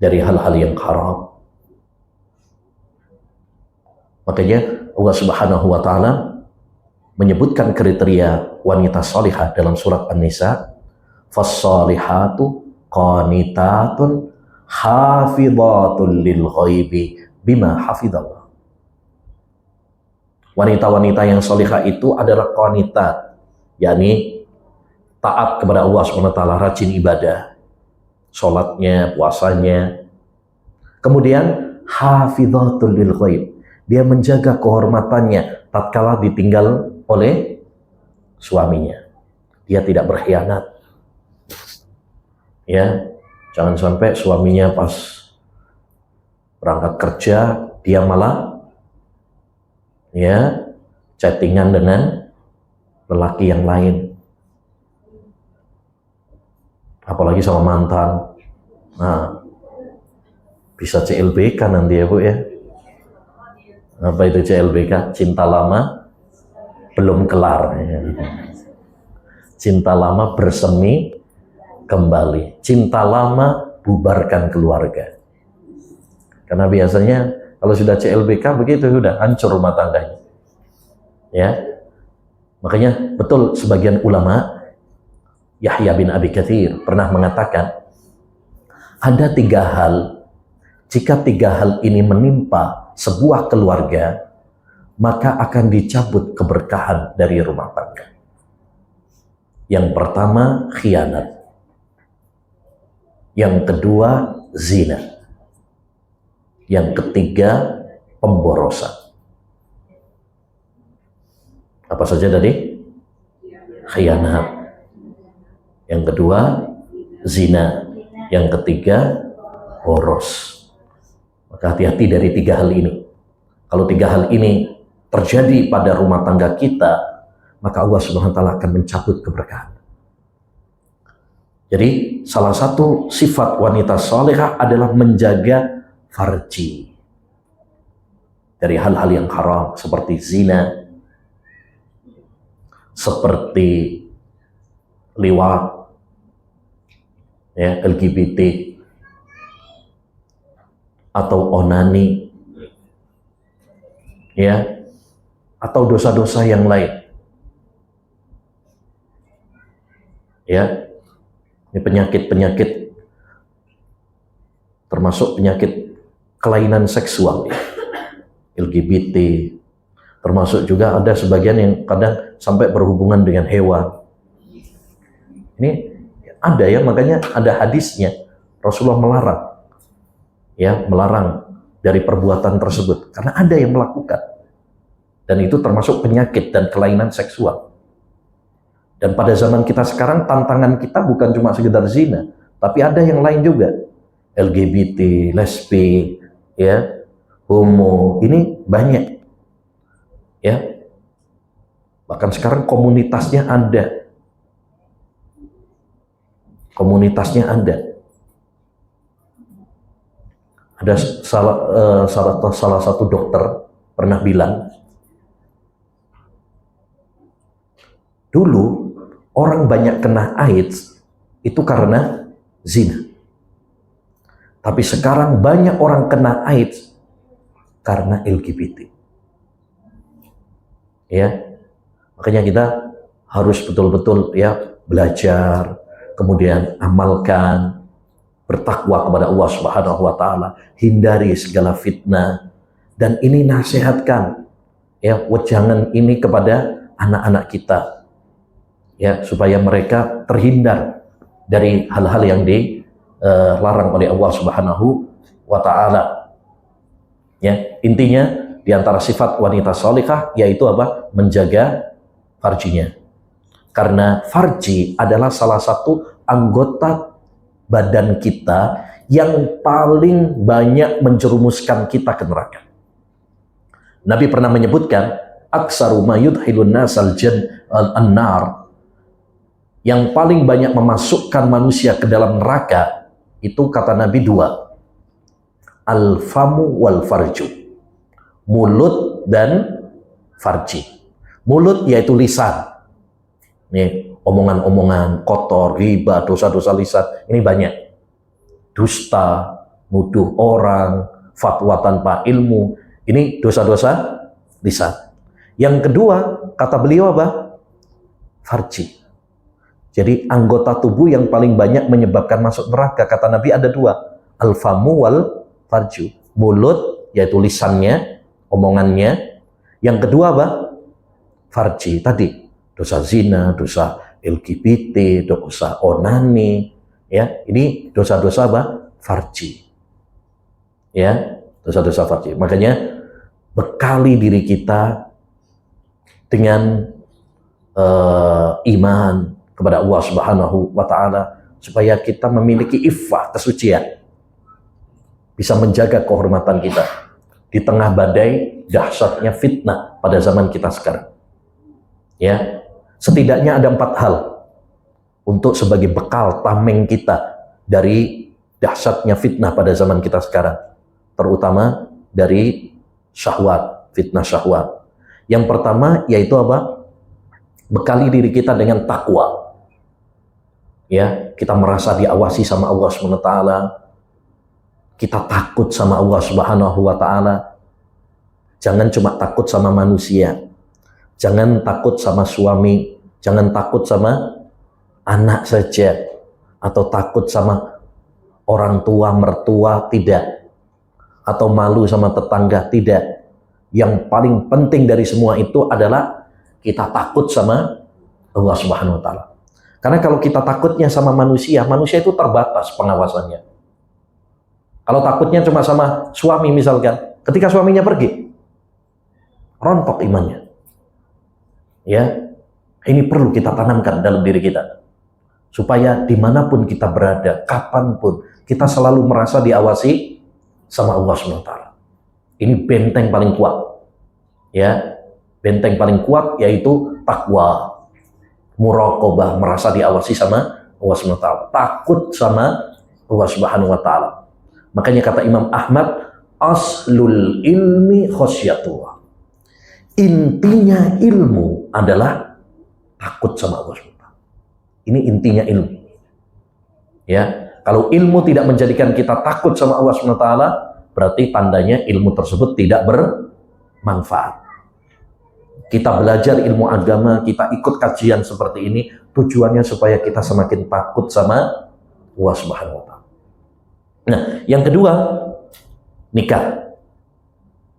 dari hal-hal yang haram. Makanya Allah Subhanahu wa Ta'ala menyebutkan kriteria wanita solihah dalam surat An-Nisa, fas-solihatu qanitatun hafidhatun lil ghaibi bima hafidhallah. Wanita-wanita yang solihah itu adalah qanitat, yakni taat kepada Allah SWT, rajin ibadah, sholatnya, puasanya. Kemudian hafidhatul lil ghaib, dia menjaga kehormatannya tatkala ditinggal oleh suaminya. Dia tidak berkhianat. Ya, jangan sampai suaminya pas berangkat kerja dia malah ya chattingan dengan lelaki yang lain, apalagi sama mantan. Nah, bisa CLBK nanti ya Bu ya. Apa itu CLBK? Cinta lama belum kelar. Cinta lama bersemi kembali. Cinta lama bubarkan keluarga. Karena biasanya kalau sudah CLBK begitu sudah hancur rumah tangganya. Ya. Makanya betul sebagian ulama, Yahya bin Abi Katsir pernah mengatakan ada 3 hal, jika 3 hal ini menimpa sebuah keluarga, maka akan dicabut keberkahan dari rumah tangga. Yang pertama, khianat. Yang kedua, zina. Yang ketiga, pemborosan. Apa saja tadi? Khianat. Yang kedua, zina. Yang ketiga, boros. Maka hati-hati dari 3 hal ini. Kalau 3 hal ini terjadi pada rumah tangga kita, maka Allah Subhanahu wa Ta'ala akan mencabut keberkahan. Jadi salah satu sifat wanita salihah adalah menjaga farji dari hal-hal yang haram seperti zina, seperti liwat, ya, LGBT, atau onani, ya, atau dosa-dosa yang lain. Ya, ini penyakit-penyakit, termasuk penyakit kelainan seksual, ya. LGBT, termasuk juga ada sebagian yang kadang sampai berhubungan dengan hewan. Ini ada ya, makanya ada hadisnya, Rasulullah melarang, ya, melarang dari perbuatan tersebut karena ada yang melakukan, dan itu termasuk penyakit dan kelainan seksual. Dan pada zaman kita sekarang tantangan kita bukan cuma sekedar zina, tapi ada yang lain juga, LGBT, lesbi, ya, homo, ini banyak, ya. Bahkan sekarang komunitasnya ada, Ada salah satu dokter pernah bilang, dulu orang banyak kena AIDS itu karena zina. Tapi sekarang banyak orang kena AIDS karena LGBT. Ya. Makanya kita harus betul-betul ya belajar, kemudian amalkan, bertakwa kepada Allah Subhanahu wa Ta'ala, hindari segala fitnah, dan ini nasihatkan ya wejangan ini kepada anak-anak kita, ya, supaya mereka terhindar dari hal-hal yang dilarang oleh Allah Subhanahu wa Ta'ala. Ya, intinya di antara sifat wanita salihah yaitu apa? Menjaga farjinya. Karena farji adalah salah satu anggota badan kita yang paling banyak menjerumuskan kita ke neraka. Nabi pernah menyebutkan, aksaru ma yudkhilun nasal an-nar, yang paling banyak memasukkan manusia ke dalam neraka itu kata Nabi 2. al-famu wal farju. Mulut dan farji. Mulut yaitu lisan. Nih, omongan-omongan kotor, ghibah, dosa-dosa lisan, ini banyak. Dusta, nuduh orang, fatwa tanpa ilmu, ini dosa-dosa lisan. Yang kedua, kata beliau apa? Farji. Jadi anggota tubuh yang paling banyak menyebabkan masuk neraka, kata Nabi ada dua. Al-famu wal farju. Mulut, yaitu lisannya, omongannya. Yang kedua apa? Farji. Tadi, dosa zina, dosa LGBT, dosa onani. Ya, ini dosa-dosa apa? Farji. Ya, dosa-dosa farji. Makanya, bekali diri kita dengan iman kepada Allah Subhanahu wa Ta'ala, supaya kita memiliki iffah, kesucian, bisa menjaga kehormatan kita di tengah badai dahsyatnya fitnah pada zaman kita sekarang. Ya, setidaknya ada 4 hal untuk sebagai bekal tameng kita dari dahsyatnya fitnah pada zaman kita sekarang, terutama dari syahwat, fitnah syahwat. Yang pertama yaitu apa? Bekali diri kita dengan takwa. Ya, kita merasa diawasi sama Allah SWT. Kita takut sama Allah Subhanahu wa Ta'ala. Jangan cuma takut sama manusia. Jangan takut sama suami, jangan takut sama anak saja, atau takut sama orang tua, mertua, tidak. Atau malu sama tetangga, tidak. Yang paling penting dari semua itu adalah kita takut sama Allah Subhanahu wa Ta'ala. Karena kalau kita takutnya sama manusia, manusia itu terbatas pengawasannya. Kalau takutnya cuma sama suami misalkan, ketika suaminya pergi, rontok imannya. Ya, ini perlu kita tanamkan dalam diri kita. Supaya dimanapun kita berada, kapanpun, kita selalu merasa diawasi sama Allah Subhanahu wa Ta'ala. Ini benteng paling kuat. Ya, benteng paling kuat yaitu takwa, muraqabah, merasa diawasi sama Allah Subhanahu wa Ta'ala, takut sama Allah Subhanahu wa Ta'ala. Makanya kata Imam Ahmad, aslul ilmi khasyatullah. Intinya ilmu adalah takut sama Allah Subhanahu wa Ta'ala. Ini intinya ilmu. Ya, kalau ilmu tidak menjadikan kita takut sama Allah Subhanahu wa Ta'ala, berarti tandanya ilmu tersebut tidak bermanfaat. Kita belajar ilmu agama, kita ikut kajian seperti ini, tujuannya supaya kita semakin takut sama Allah Subhanahu wa Ta'ala. Nah, yang kedua, nikah.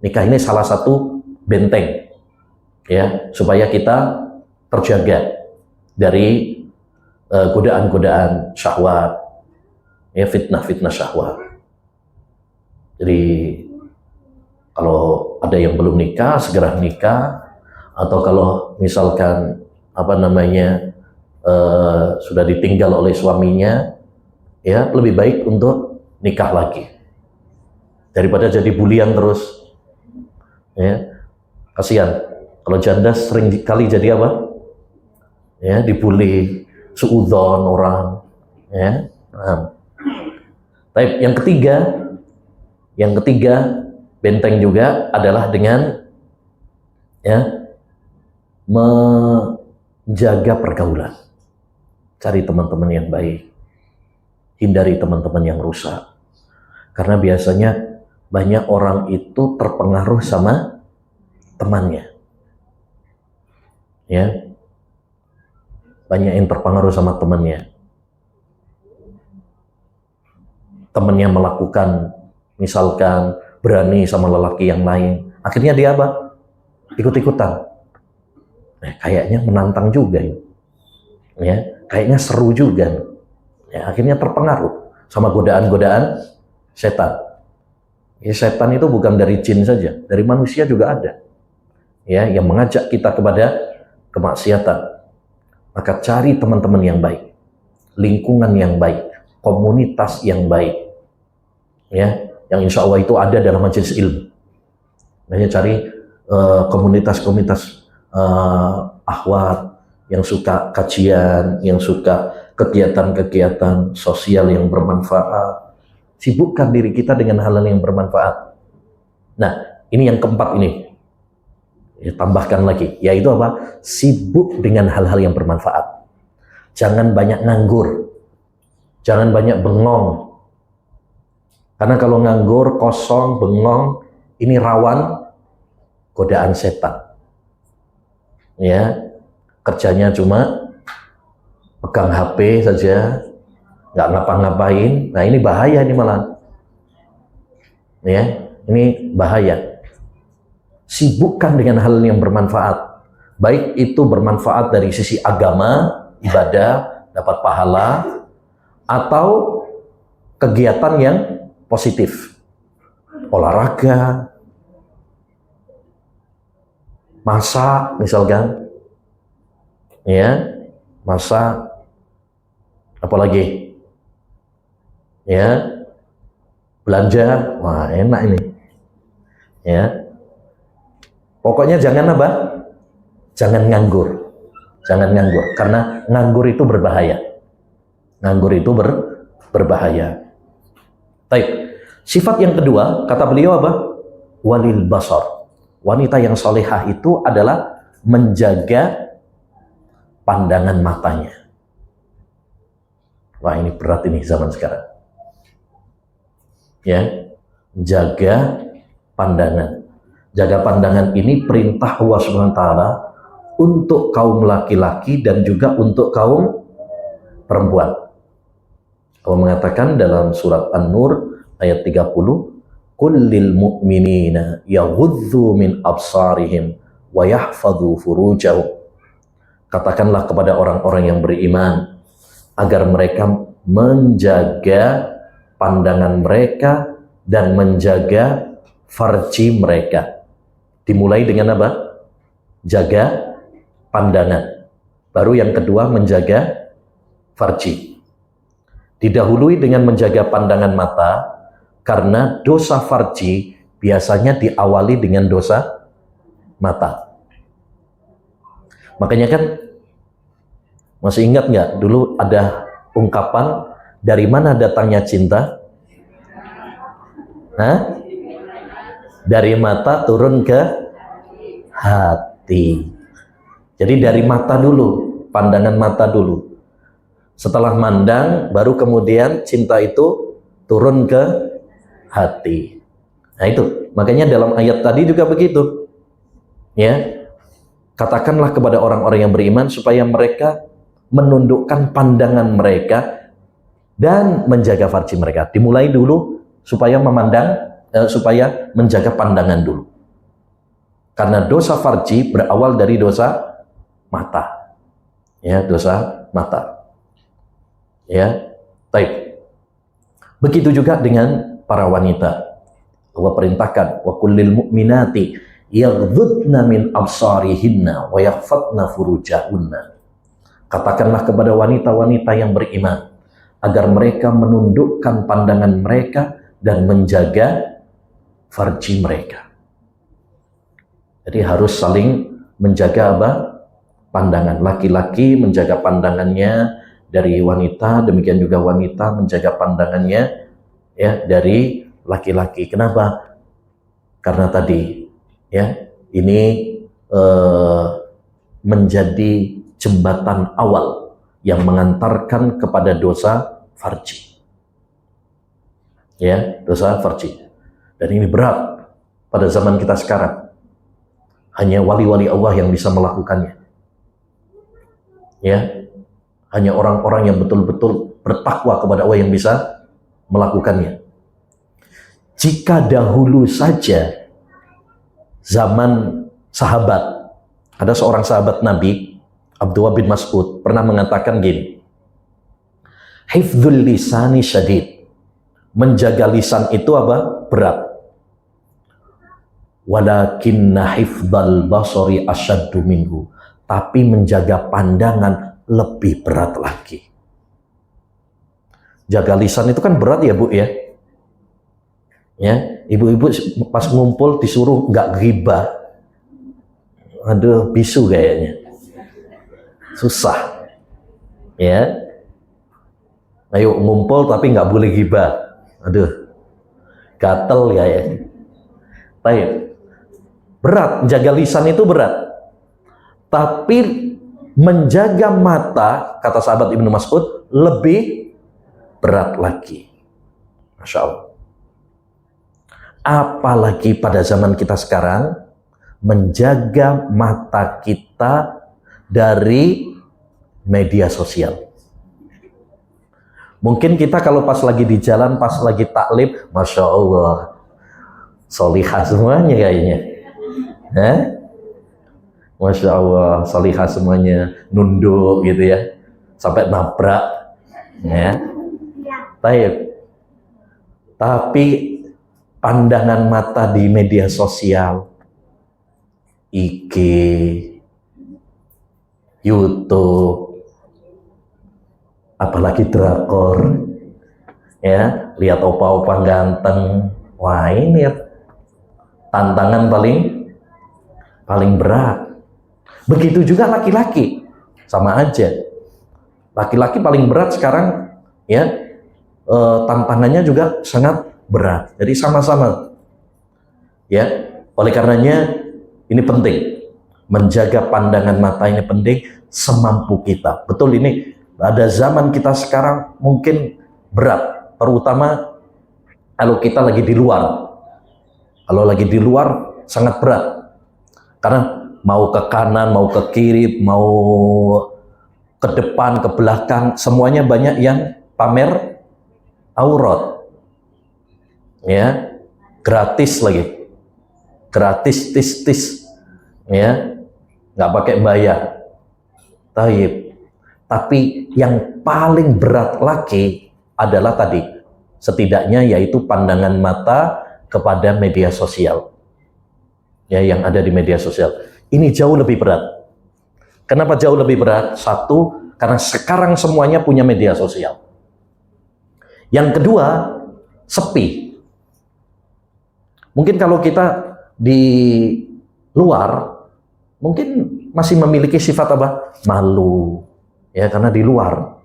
Nikah ini salah satu benteng, ya, supaya kita terjaga dari godaan-godaan syahwat, ya, fitnah-fitnah syahwat. Jadi, kalau ada yang belum nikah, segera nikah. Atau kalau misalkan sudah ditinggal oleh suaminya, ya lebih baik untuk nikah lagi daripada jadi bulian terus. Ya, kasihan kalau janda sering kali jadi apa? Ya, dibully, suudzon orang. Ya, nah. Tapi yang ketiga benteng juga adalah dengan ya, menjaga pergaulan. Cari teman-teman yang baik. Hindari teman-teman yang rusak. Karena biasanya banyak orang itu terpengaruh sama temannya. Ya. Banyak yang terpengaruh sama temannya. Temannya melakukan, misalkan berani sama lelaki yang lain. Akhirnya dia apa? Ikut-ikutan. Nah, kayaknya menantang juga ya, kayaknya seru juga ya, akhirnya terpengaruh sama godaan-godaan setan. Ya, setan itu bukan dari jin saja, dari manusia juga ada ya, yang mengajak kita kepada kemaksiatan. Maka cari teman-teman yang baik, lingkungan yang baik, komunitas yang baik ya, yang insya Allah itu ada dalam majelis ilmu. Makanya cari komunitas-komunitas akhwat yang suka kajian, yang suka kegiatan-kegiatan sosial yang bermanfaat. Sibukkan diri kita dengan hal-hal yang bermanfaat. Nah, ini yang keempat ini. Ya, tambahkan lagi, yaitu apa? Sibuk dengan hal-hal yang bermanfaat. Jangan banyak nganggur. Jangan banyak bengong. Karena kalau nganggur, kosong, bengong, ini rawan godaan setan. Ya, kerjanya cuma pegang HP saja, nggak ngapa-ngapain. Nah, ini bahaya ini malah. Ya, ini bahaya. Sibukkan dengan hal yang bermanfaat. Baik itu bermanfaat dari sisi agama, ibadah, dapat pahala, atau kegiatan yang positif. Olahraga, masak misalkan. Ya, masak, apalagi? Ya, belanja. Wah, enak ini. Ya. Pokoknya jangan apa? Jangan nganggur. Jangan nganggur. Karena nganggur itu berbahaya. Nganggur itu berbahaya. Baik. Sifat yang kedua, kata beliau apa? Walil basar. Wanita yang solehah itu adalah menjaga pandangan matanya. Wah, ini berat ini zaman sekarang. Ya. Jaga pandangan. Jaga pandangan ini perintah Allah SWT untuk kaum laki-laki dan juga untuk kaum perempuan. Allah mengatakan dalam surat An-Nur ayat 30, "Kullil mu'minina yaghuddu min absarihim wa yahfadhu furujahum." Katakanlah kepada orang-orang yang beriman agar mereka menjaga pandangan mereka dan menjaga farji mereka. Dimulai dengan apa? Jaga pandangan. Baru yang kedua menjaga farji. Didahului dengan menjaga pandangan mata, karena dosa farji biasanya diawali dengan dosa mata. Makanya kan, masih ingat nggak dulu ada ungkapan, dari mana datangnya cinta? Hah? Dari mata turun ke hati. Jadi dari mata dulu, pandangan mata dulu. Setelah mandang, baru kemudian cinta itu turun ke hati. Nah itu, makanya dalam ayat tadi juga begitu. Ya, katakanlah kepada orang-orang yang beriman supaya mereka menundukkan pandangan mereka dan menjaga farji mereka. Dimulai dulu supaya supaya menjaga pandangan dulu. Karena dosa farji berawal dari dosa mata. Ya, dosa mata. Ya, baik. Begitu juga dengan para wanita. Allah perintahkan, wa kullil mu'minati yaghdudna min absarihinna wa yahfadna furujahunna. Katakanlah kepada wanita-wanita yang beriman agar mereka menundukkan pandangan mereka dan menjaga farji mereka. Jadi harus saling menjaga apa? Pandangan. Laki-laki menjaga pandangannya dari wanita, demikian juga wanita menjaga pandangannya ya dari laki-laki. Kenapa? Karena tadi ya ini menjadi jembatan awal yang mengantarkan kepada dosa farji. Ya, dosa farji. Dan ini berat pada zaman kita sekarang. Hanya wali-wali Allah yang bisa melakukannya. Ya, hanya orang-orang yang betul-betul bertakwa kepada Allah yang bisa melakukannya. Jika dahulu saja zaman sahabat, ada seorang sahabat Nabi, Abdullah bin Mas'ud, pernah mengatakan gini, hifdzul lisani syadid. Menjaga lisan itu apa? Berat. Walakinna hifdzal basari asyaddu minhu. Tapi menjaga pandangan lebih berat lagi. Jaga lisan itu kan berat ya Bu ya. Ya, ibu-ibu pas ngumpul disuruh nggak ghibah. Aduh, bisu kayaknya. Susah. Ya. Ayo ngumpul tapi nggak boleh ghibah. Aduh, gatel ya. Baik. Berat, menjaga lisan itu berat. Tapi menjaga mata, kata sahabat Ibnu Mas'ud, lebih berat lagi. Masya Allah. Apalagi pada zaman kita sekarang, menjaga mata kita dari media sosial. Mungkin kita kalau pas lagi di jalan, pas lagi taklim, Masya Allah, solihah semuanya kayaknya. Masya Allah, solihah semuanya, nunduk gitu ya, sampai nabrak. Ya. Baik. Tapi pandangan mata di media sosial, IG, YouTube, apalagi drakor, ya, lihat opa-opa ganteng, wah ini tantangan paling berat. Begitu juga laki-laki, sama aja. Laki-laki paling berat sekarang, ya, tantangannya juga sangat berat. Jadi sama-sama, ya. Oleh karenanya ini penting, menjaga pandangan mata ini penting semampu kita. Betul, ini ada zaman kita sekarang mungkin berat, terutama kalau kita lagi di luar. Kalau lagi di luar sangat berat, karena mau ke kanan, mau ke kiri, mau ke depan, ke belakang, semuanya banyak yang pamer aurat. Ya, gratis lagi. Gratis, tis, ya, nggak pakai bayar. Tapi yang paling berat lagi adalah tadi, setidaknya yaitu pandangan mata kepada media sosial. Ya, yang ada di media sosial. Ini jauh lebih berat. Kenapa jauh lebih berat? Satu, karena sekarang semuanya punya media sosial. Yang kedua, sepi. Mungkin kalau kita di luar, mungkin masih memiliki sifat apa? Malu. Ya, karena di luar.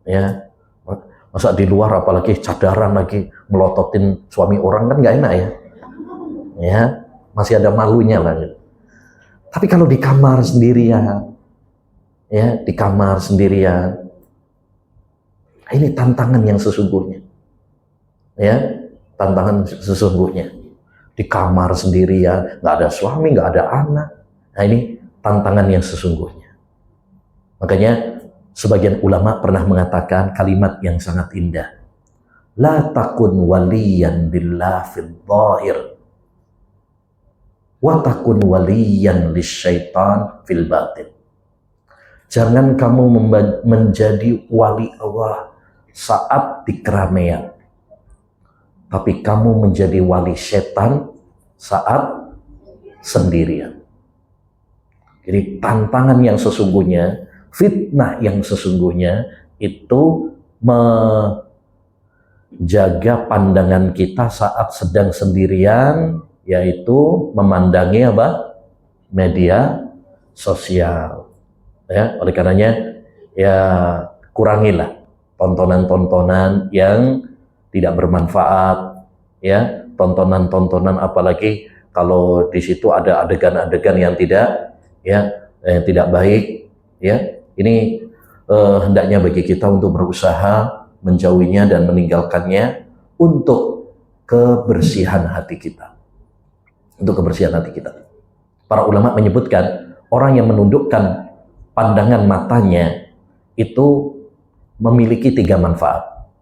Ya, masa di luar apalagi cadaran lagi melototin suami orang kan nggak enak ya. Ya, masih ada malunya lah. Tapi kalau di kamar sendirian, ya, di kamar sendirian, ini tantangan yang sesungguhnya. Ya, tantangan sesungguhnya. Di kamar sendirian, nggak ada suami, nggak ada anak. Nah, ini tantangan yang sesungguhnya. Makanya sebagian ulama pernah mengatakan kalimat yang sangat indah. La takun waliyan billah fil dhahir, wa takun waliyan lisyaitan fil batin. Jangan kamu menjadi wali Allah saat di keramaian, tapi kamu menjadi wali setan saat sendirian. Jadi tantangan yang sesungguhnya, fitnah yang sesungguhnya itu menjaga pandangan kita saat sedang sendirian, yaitu memandangi apa? Media sosial. Ya, oleh karenanya ya kurangilah tontonan-tontonan yang tidak bermanfaat, ya, tontonan-tontonan apalagi kalau di situ ada adegan-adegan yang tidak, ya, tidak baik, ya. Ini hendaknya bagi kita untuk berusaha menjauhinya dan meninggalkannya untuk kebersihan hati kita. Untuk kebersihan hati kita. Para ulama menyebutkan orang yang menundukkan pandangan matanya itu memiliki 3 manfaat.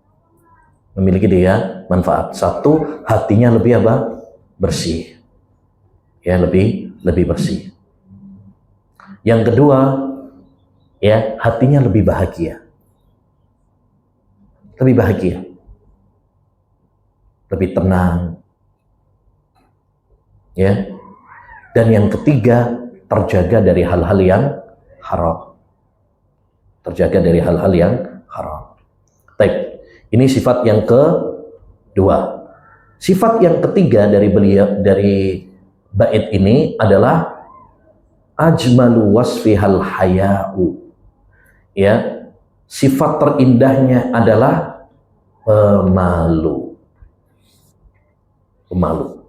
Memiliki 3 manfaat. 1, hatinya lebih apa? Bersih. Ya, lebih bersih. Yang kedua, ya, hatinya lebih bahagia. Lebih bahagia. Lebih tenang. Ya. Dan yang ketiga, terjaga dari hal-hal yang haram. Terjaga dari hal-hal yang haram. Baik, ini sifat yang kedua. Sifat yang ketiga dari beliau, dari bait ini adalah ajmalu wasfihal haya'u. Ya, sifat terindahnya adalah pemalu. malu.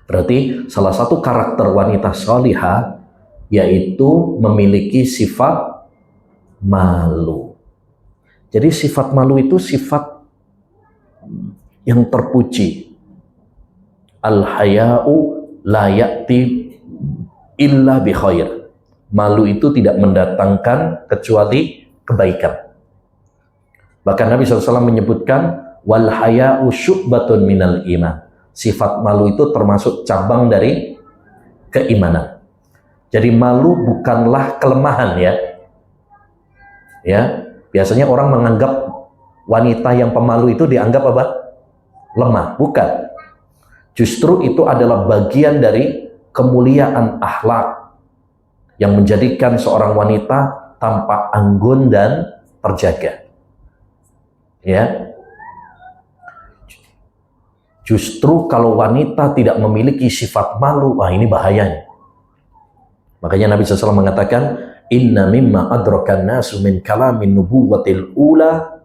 Berarti salah satu karakter wanita salihah yaitu memiliki sifat malu. Jadi sifat malu itu sifat yang terpuji. Al-haya'u la ya'ti illa bi khair. Malu itu tidak mendatangkan kecuali kebaikan. Bahkan Nabi SAW menyebutkan wal haya'u syu'batun minal iman. Sifat malu itu termasuk cabang dari keimanan. Jadi malu bukanlah kelemahan ya. Ya, biasanya orang menganggap wanita yang pemalu itu dianggap apa? Lemah. Bukan. Justru itu adalah bagian dari kemuliaan akhlak yang menjadikan seorang wanita tampak anggun dan terjaga. Ya. Justru kalau wanita tidak memiliki sifat malu, wah ini bahayanya. Makanya Nabi SAW mengatakan, inna mimma adrakan nasu min kalamin nubuwatil ula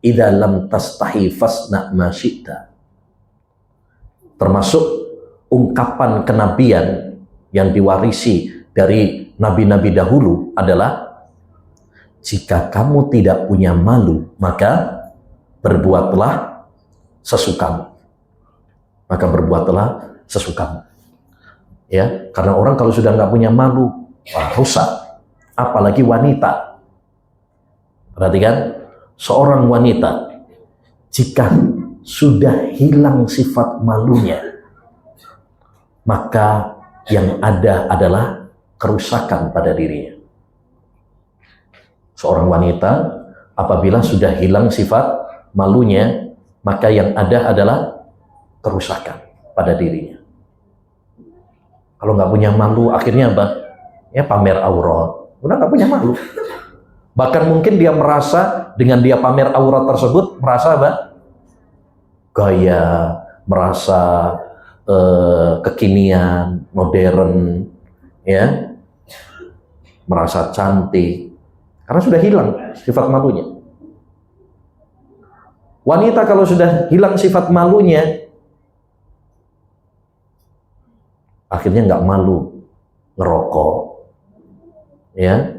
idza lam tastahi fasna ma syi'ta. Termasuk ungkapan kenabian yang diwarisi dari nabi-nabi dahulu adalah, jika kamu tidak punya malu, maka berbuatlah sesukamu. Maka berbuatlah sesukamu. Ya, karena orang kalau sudah nggak punya malu, wah rusak. Apalagi wanita. Perhatikan, seorang wanita jika sudah hilang sifat malunya, maka yang ada adalah kerusakan pada dirinya. Seorang wanita apabila sudah hilang sifat malunya, maka yang ada adalah kerusakan pada dirinya. Kalau nggak punya malu, akhirnya apa? Ya pamer aurat. Udah nggak punya malu. Bahkan mungkin dia merasa dengan dia pamer aurat tersebut, merasa apa? Gaya, merasa kekinian, modern, ya, merasa cantik, karena sudah hilang sifat malunya. Wanita kalau sudah hilang sifat malunya, akhirnya nggak malu ngerokok, ya.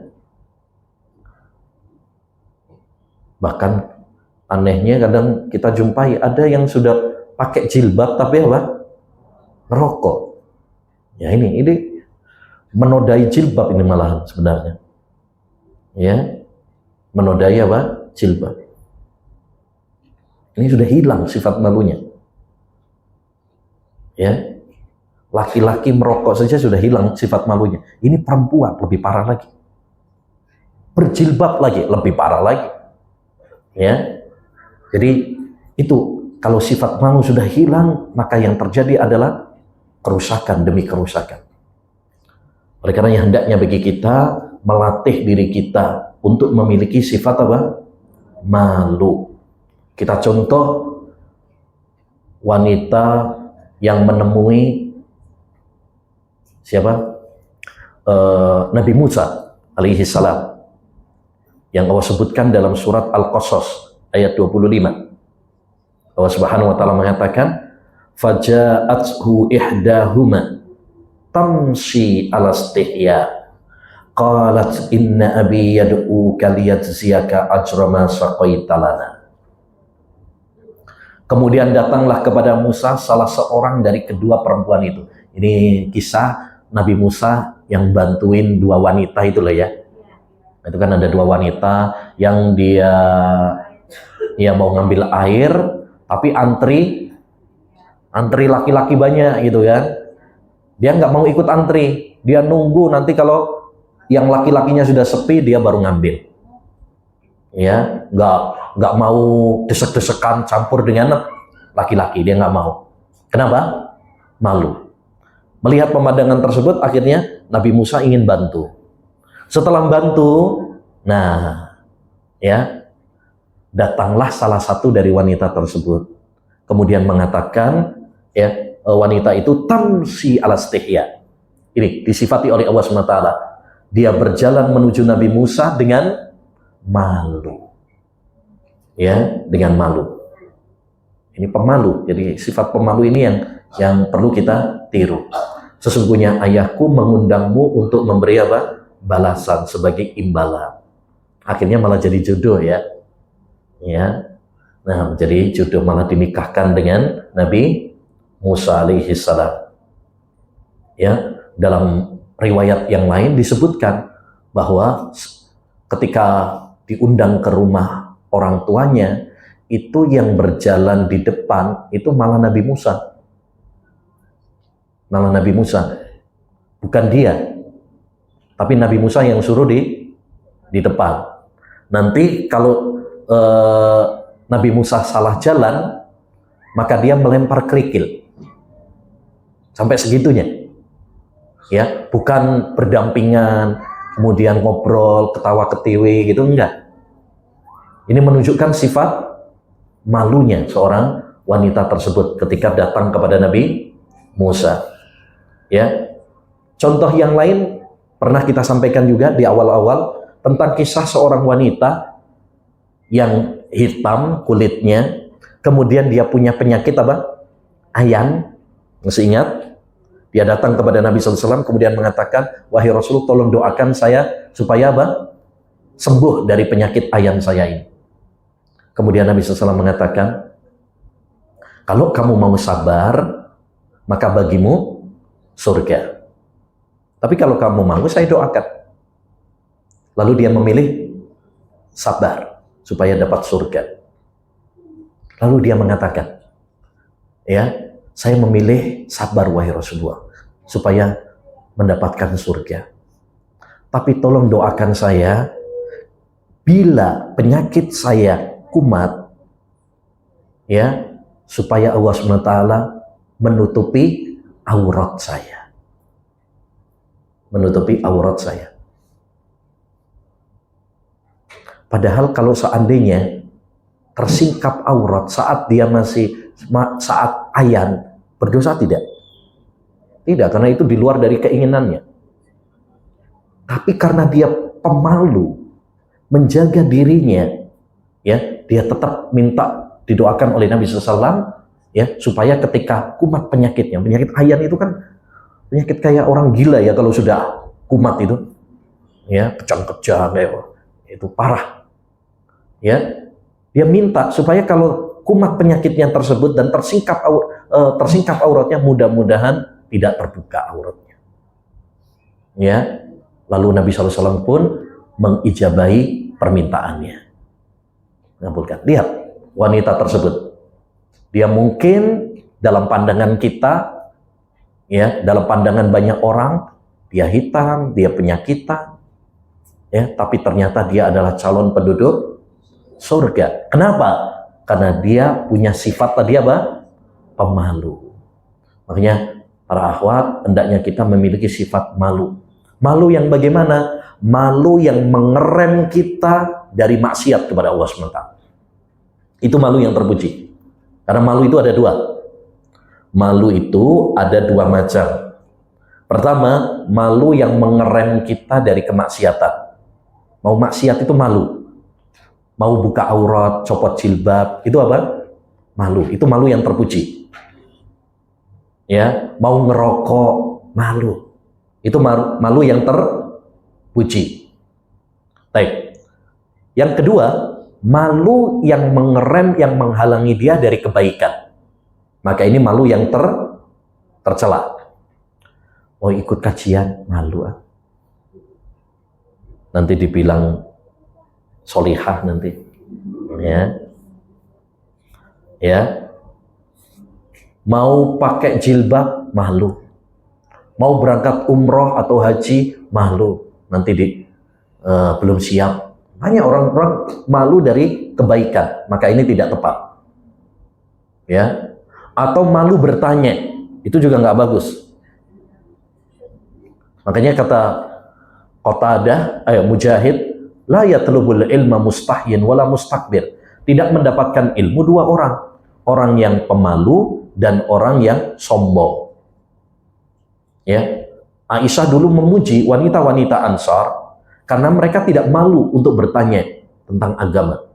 Bahkan anehnya kadang kita jumpai ada yang sudah pakai jilbab tapi apa? Ngerokok. Ya ini menodai jilbab ini malahan sebenarnya. Ya, menodai apa? Jilbab. Ini sudah hilang sifat malunya. Ya. Laki-laki merokok saja sudah hilang sifat malunya. Ini perempuan lebih parah lagi. Berjilbab lagi lebih parah lagi. Ya. Jadi itu kalau sifat malu sudah hilang, maka yang terjadi adalah kerusakan demi kerusakan. Oleh karenanya hendaknya bagi kita melatih diri kita untuk memiliki sifat apa? Malu. Kita contoh wanita yang menemui siapa? Nabi Musa alaihi salam yang Allah sebutkan dalam surat Al-Qasas ayat 25. Allah Subhanahu wa taala mengatakan, faja'athu ihdahuma tamshi ala istihya qalat inna abi yad'uka liyajziyaka ajra ma saqaita lana. Kemudian datanglah kepada Musa salah seorang dari kedua perempuan itu. Ini kisah Nabi Musa yang bantuin dua wanita itu loh ya. Itu kan ada dua wanita yang dia mau ngambil air, tapi antri laki-laki banyak gitu kan. Dia nggak mau ikut antri, dia nunggu nanti kalau yang laki-lakinya sudah sepi dia baru ngambil. Ya, nggak mau desek-desekan campur dengan laki-laki, dia nggak mau. Kenapa? Malu. Melihat pemandangan tersebut, akhirnya Nabi Musa ingin bantu. Setelah bantu, nah, ya, datanglah salah satu dari wanita tersebut. Kemudian mengatakan, ya, wanita itu tamsi ala istihya. Ini disifati oleh Allah SWT. Dia berjalan menuju Nabi Musa dengan malu. Ya, dengan malu. Ini pemalu. Jadi sifat pemalu ini yang perlu kita tiru. Sesungguhnya ayahku mengundangmu untuk memberi apa? Balasan sebagai imbalan. Akhirnya malah jadi jodoh ya. Ya. Nah, jadi jodoh malah dinikahkan dengan Nabi Musa alaihi salam. Ya, dalam riwayat yang lain disebutkan bahwa ketika diundang ke rumah orang tuanya, itu yang berjalan di depan itu malah Nabi Musa. Malah Nabi Musa. Bukan dia. Tapi Nabi Musa yang suruh di depan. Nanti kalau Nabi Musa salah jalan, maka dia melempar kerikil. Sampai segitunya. Ya, bukan berdampingan, kemudian ngobrol, ketawa-ketiwi gitu, enggak. Ini menunjukkan sifat malunya seorang wanita tersebut ketika datang kepada Nabi Musa. Ya. Contoh yang lain pernah kita sampaikan juga di awal-awal tentang kisah seorang wanita yang hitam kulitnya, kemudian dia punya penyakit apa? Ayan. Masih ingat? Dia datang kepada Nabi SAW kemudian mengatakan, wahai Rasul, tolong doakan saya supaya apa? Sembuh dari penyakit ayan saya ini. Kemudian Nabi SAW mengatakan, kalau kamu mau sabar, maka bagimu surga. Tapi kalau kamu mau, saya doakan. Lalu dia memilih sabar supaya dapat surga. Lalu dia mengatakan, ya, saya memilih sabar wahai Rasulullah supaya mendapatkan surga. Tapi tolong doakan saya bila penyakit saya kumat, ya, supaya Allah SWT menutupi aurat saya. Menutupi aurat saya. Padahal kalau seandainya tersingkap aurat saat dia masih saat ayan, berdosa tidak? Tidak, karena itu di luar dari keinginannya. Tapi karena dia pemalu, menjaga dirinya, ya, dia tetap minta didoakan oleh Nabi SAW, ya, supaya ketika kumat penyakitnya, penyakit ayan itu kan penyakit kayak orang gila ya kalau sudah kumat itu, ya, kejang-kejang, ya, itu parah, ya. Dia minta supaya kalau kumat penyakitnya tersebut dan tersingkap auratnya, mudah-mudahan tidak terbuka auratnya, ya. Lalu Nabi SAW pun mengijabahi permintaannya. Ngabulkan. Lihat wanita tersebut. Dia mungkin dalam pandangan kita, ya, dalam pandangan banyak orang, dia hitam, dia penyakitan, ya, tapi ternyata dia adalah calon penduduk surga. Kenapa? Karena dia punya sifat tadi apa? Pemalu. Makanya para akhwat, hendaknya kita memiliki sifat malu. Malu yang bagaimana? Malu yang mengerem kita dari maksiat kepada Allah SWT. Itu malu yang terpuji. Karena malu itu ada dua. Malu itu ada dua macam. Pertama, malu yang mengerem kita dari kemaksiatan. Mau maksiat itu malu. Mau buka aurat, copot jilbab, itu apa? Malu. Itu malu yang terpuji. Ya, mau ngerokok, malu. Itu malu yang terpuji. Baik. Yang kedua, malu yang mengerem, yang menghalangi dia dari kebaikan. Maka ini malu yang tercela. Oh, ikut kajian, malu. Nanti dibilang solihah nanti. Ya. Ya. Mau pakai jilbab, malu. Mau berangkat umroh atau haji, malu. Nanti belum siap. Banyak orang-orang malu dari kebaikan, maka ini tidak tepat. Ya. Atau malu bertanya, itu juga nggak bagus. Makanya kata Qatadah, Mujahid, la yatlubul ilma mustahyin wala mustakbir. Tidak mendapatkan ilmu dua orang. Orang yang pemalu dan orang yang sombong. Ya. Aisyah dulu memuji wanita-wanita Ansar karena mereka tidak malu untuk bertanya tentang agama.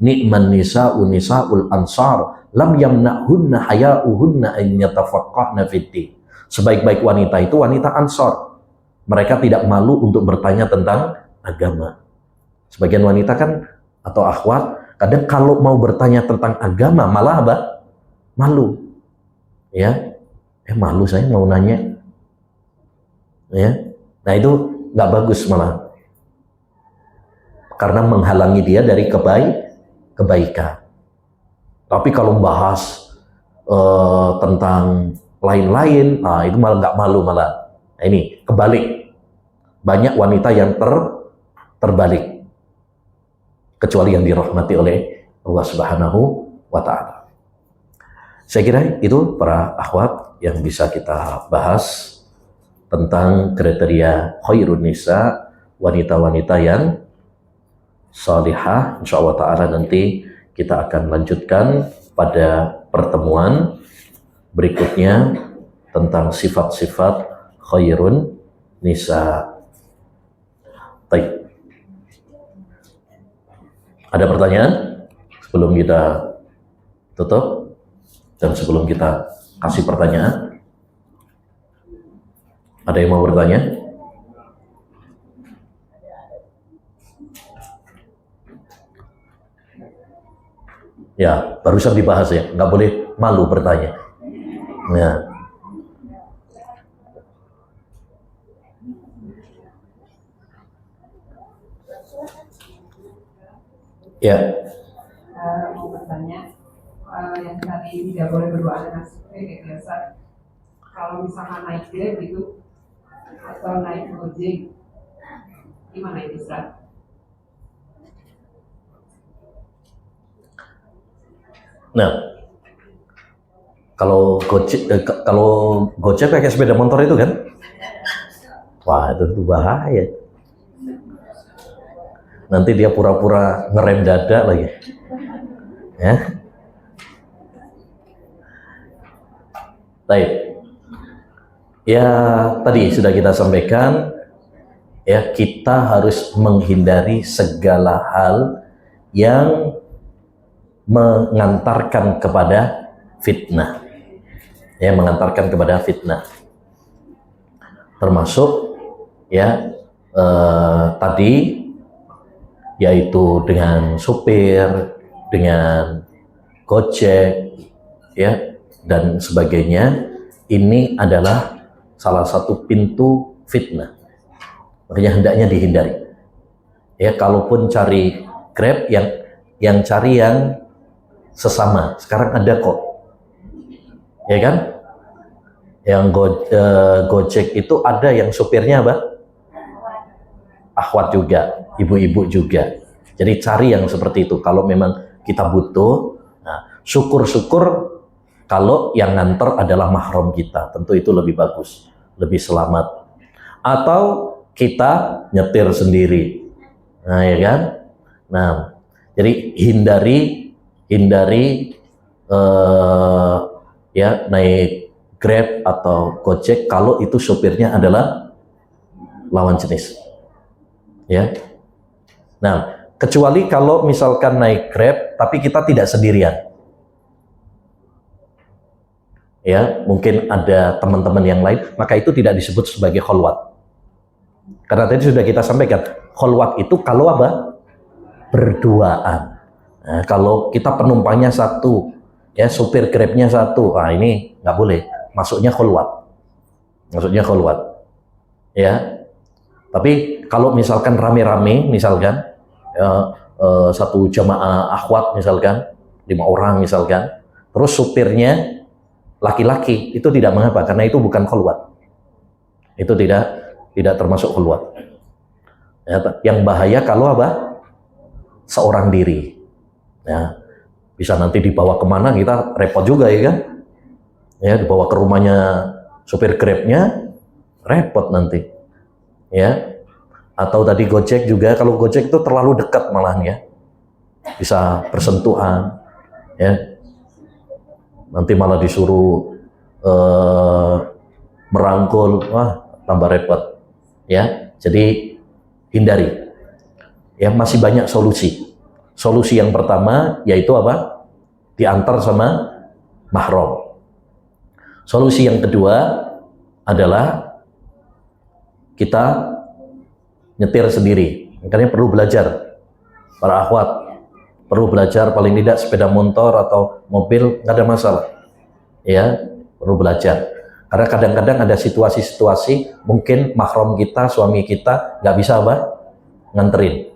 ni'man nisa'u nisa'ul ansar lam yamna'hunna haya'uhunna an yatafaqqahna fid-din. Sebaik-baik wanita itu wanita Ansor. Mereka tidak malu untuk bertanya tentang agama. Sebagian wanita kan atau akhwat kadang kalau mau bertanya tentang agama malah apa? Malu. Ya. Malu saya mau nanya. Ya. Nah itu nggak bagus malah. Karena menghalangi dia dari kebaikan. Tapi kalau bahas tentang lain-lain, nah itu malah nggak malu malah. Nah, ini kebalik. Banyak wanita yang terbalik. Kecuali yang dirahmati oleh Allah Subhanahu wa Ta'ala. Saya kira itu para akhwat yang bisa kita bahas tentang kriteria khairun nisa, wanita-wanita yang salihah. Insyaallah Ta'ala nanti kita akan lanjutkan pada pertemuan berikutnya tentang sifat-sifat khairun nisa. Baik. Ada pertanyaan sebelum kita tutup dan sebelum kita kasih pertanyaan? Ada yang mau bertanya? Ya, barusan dibahas ya, nggak boleh malu bertanya. Ya. Ya. Mau bertanya, yang tadi tidak boleh berdoa dengan kayak biasa. Kalau misalkan naik Grab gitu atau naik Gojek, gimana itu Ustaz? Nah, kalau Gojek pakai sepeda motor itu kan, wah itu bahaya. Nanti dia pura-pura ngerem dada lagi, ya. Baik. Ya tadi sudah kita sampaikan, ya kita harus menghindari segala hal yang mengantarkan kepada fitnah, ya mengantarkan kepada fitnah, termasuk ya tadi yaitu dengan supir, dengan Gojek, ya dan sebagainya. Ini adalah salah satu pintu fitnah, makanya hendaknya dihindari. Ya kalaupun cari Grab yang cari yang sesama. Sekarang ada kok, ya kan? Yang Gojek itu ada yang supirnya apa? Akhwat juga, ibu-ibu juga. Jadi cari yang seperti itu. Kalau memang kita butuh, nah, syukur-syukur kalau yang nganter adalah mahram kita. Tentu itu lebih bagus, lebih selamat. Atau kita nyetir sendiri, nah ya kan? Nah, jadi hindari ya naik Grab atau Gojek kalau itu supirnya adalah lawan jenis, ya. Nah, kecuali kalau misalkan naik Grab tapi kita tidak sendirian, ya mungkin ada teman-teman yang lain, maka itu tidak disebut sebagai kholwat. Karena tadi sudah kita sampaikan, kholwat itu kalau apa? Berduaan. Nah, kalau kita penumpangnya satu, ya supir Grabnya satu, nah ini nggak boleh, masuknya kholwat, ya. Tapi kalau misalkan rame-rame, misalkan satu jamaah akhwat misalkan 5 orang misalkan, terus supirnya laki-laki, itu tidak mengapa karena itu bukan kholwat, itu tidak termasuk kholwat. Ya, yang bahaya kalau apa? Seorang diri. Ya, bisa nanti dibawa kemana kita repot juga ya kan? Ya, dibawa ke rumahnya supir Grabnya repot nanti. Ya, atau tadi Gojek juga, kalau Gojek itu terlalu dekat malahan ya, bisa bersentuhan. Ya, nanti malah disuruh merangkul, wah tambah repot. Ya, jadi hindari. Ya masih banyak solusi. Solusi yang pertama yaitu apa? Diantar sama mahram. Solusi yang kedua adalah kita nyetir sendiri. Makanya perlu belajar. Para akhwat perlu belajar, paling tidak sepeda motor atau mobil nggak ada masalah. Ya, perlu belajar. Karena kadang-kadang ada situasi-situasi mungkin mahram kita, suami kita nggak bisa apa? Nganterin.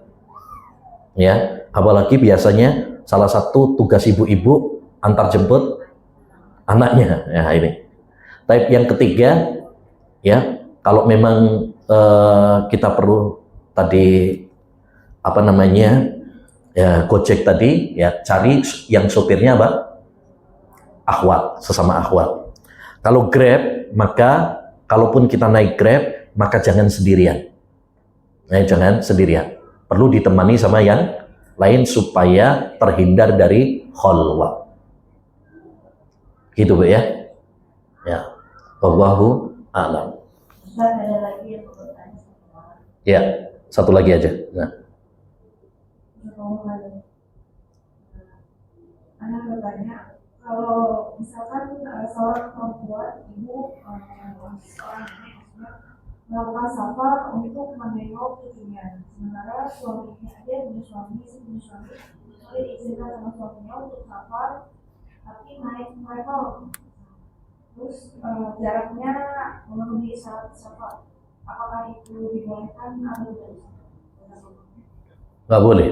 Ya, apalagi biasanya salah satu tugas ibu-ibu antar jemput anaknya. Ya, ini. Type yang ketiga, ya, kalau memang kita perlu tadi apa namanya, ya, Gojek tadi, ya, cari yang sopirnya apa? Akhwat, sesama akhwat. Kalau Grab, maka kalaupun kita naik Grab, maka jangan sendirian. Jangan sendirian. Perlu ditemani sama yang lain supaya terhindar dari khalwat. Gitu Bu ya. Ya. Wallahu a'lam. Ustaz, ada lagi yang bertanya. Ya, satu lagi aja. Nah. Anak bertanya, kalau misalkan seorang perempuan, ibu, seorang nenek melakukan safar untuk menengok cucunya, sementara suaminya dia punya suami, diizinkan sama suaminya untuk safar, tapi naik travel, terus jaraknya memenuhi syarat safar, apakah itu dibolehkan atau tidak? Nggak boleh.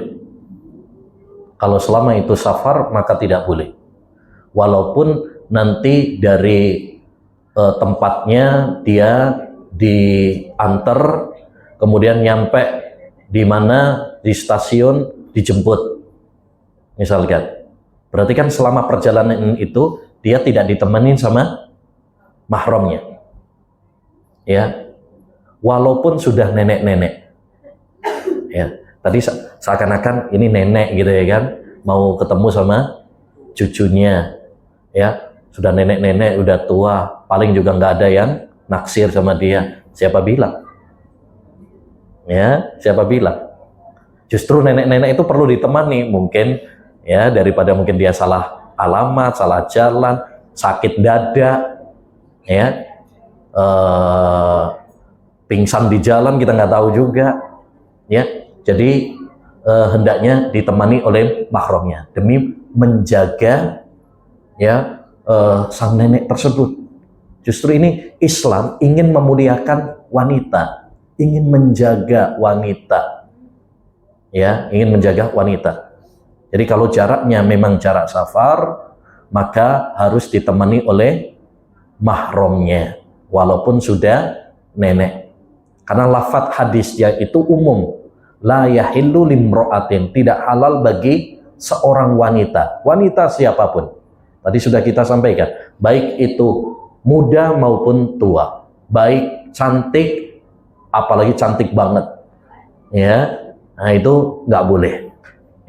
Kalau selama itu safar maka tidak boleh. Walaupun nanti dari tempatnya dia diantar, kemudian nyampe di mana di stasiun dijemput, misalkan. Berarti kan selama perjalanan itu dia tidak ditemenin sama mahramnya, ya. Walaupun sudah nenek-nenek, ya. Tadi seakan-akan ini nenek gitu ya kan, mau ketemu sama cucunya, ya. Sudah nenek-nenek, udah tua, paling juga nggak ada yang naksir sama dia. Siapa bilang? Ya, siapa bilang? Justru nenek-nenek itu perlu ditemani, mungkin ya, daripada mungkin dia salah alamat, salah jalan, sakit dada, ya, pingsan di jalan, kita nggak tahu juga, ya. Jadi hendaknya ditemani oleh mahramnya demi menjaga, ya, sang nenek tersebut. Justru ini Islam ingin memuliakan wanita, ingin menjaga wanita, ya, ingin menjaga wanita. Jadi kalau jaraknya memang jarak safar, maka harus ditemani oleh mahramnya, walaupun sudah nenek. Karena lafadz hadisnya itu umum, la yahillu limro'atin, tidak halal bagi seorang wanita, wanita siapapun. Tadi sudah kita sampaikan, baik itu muda maupun tua, baik cantik, apalagi cantik banget, ya, nah itu nggak boleh,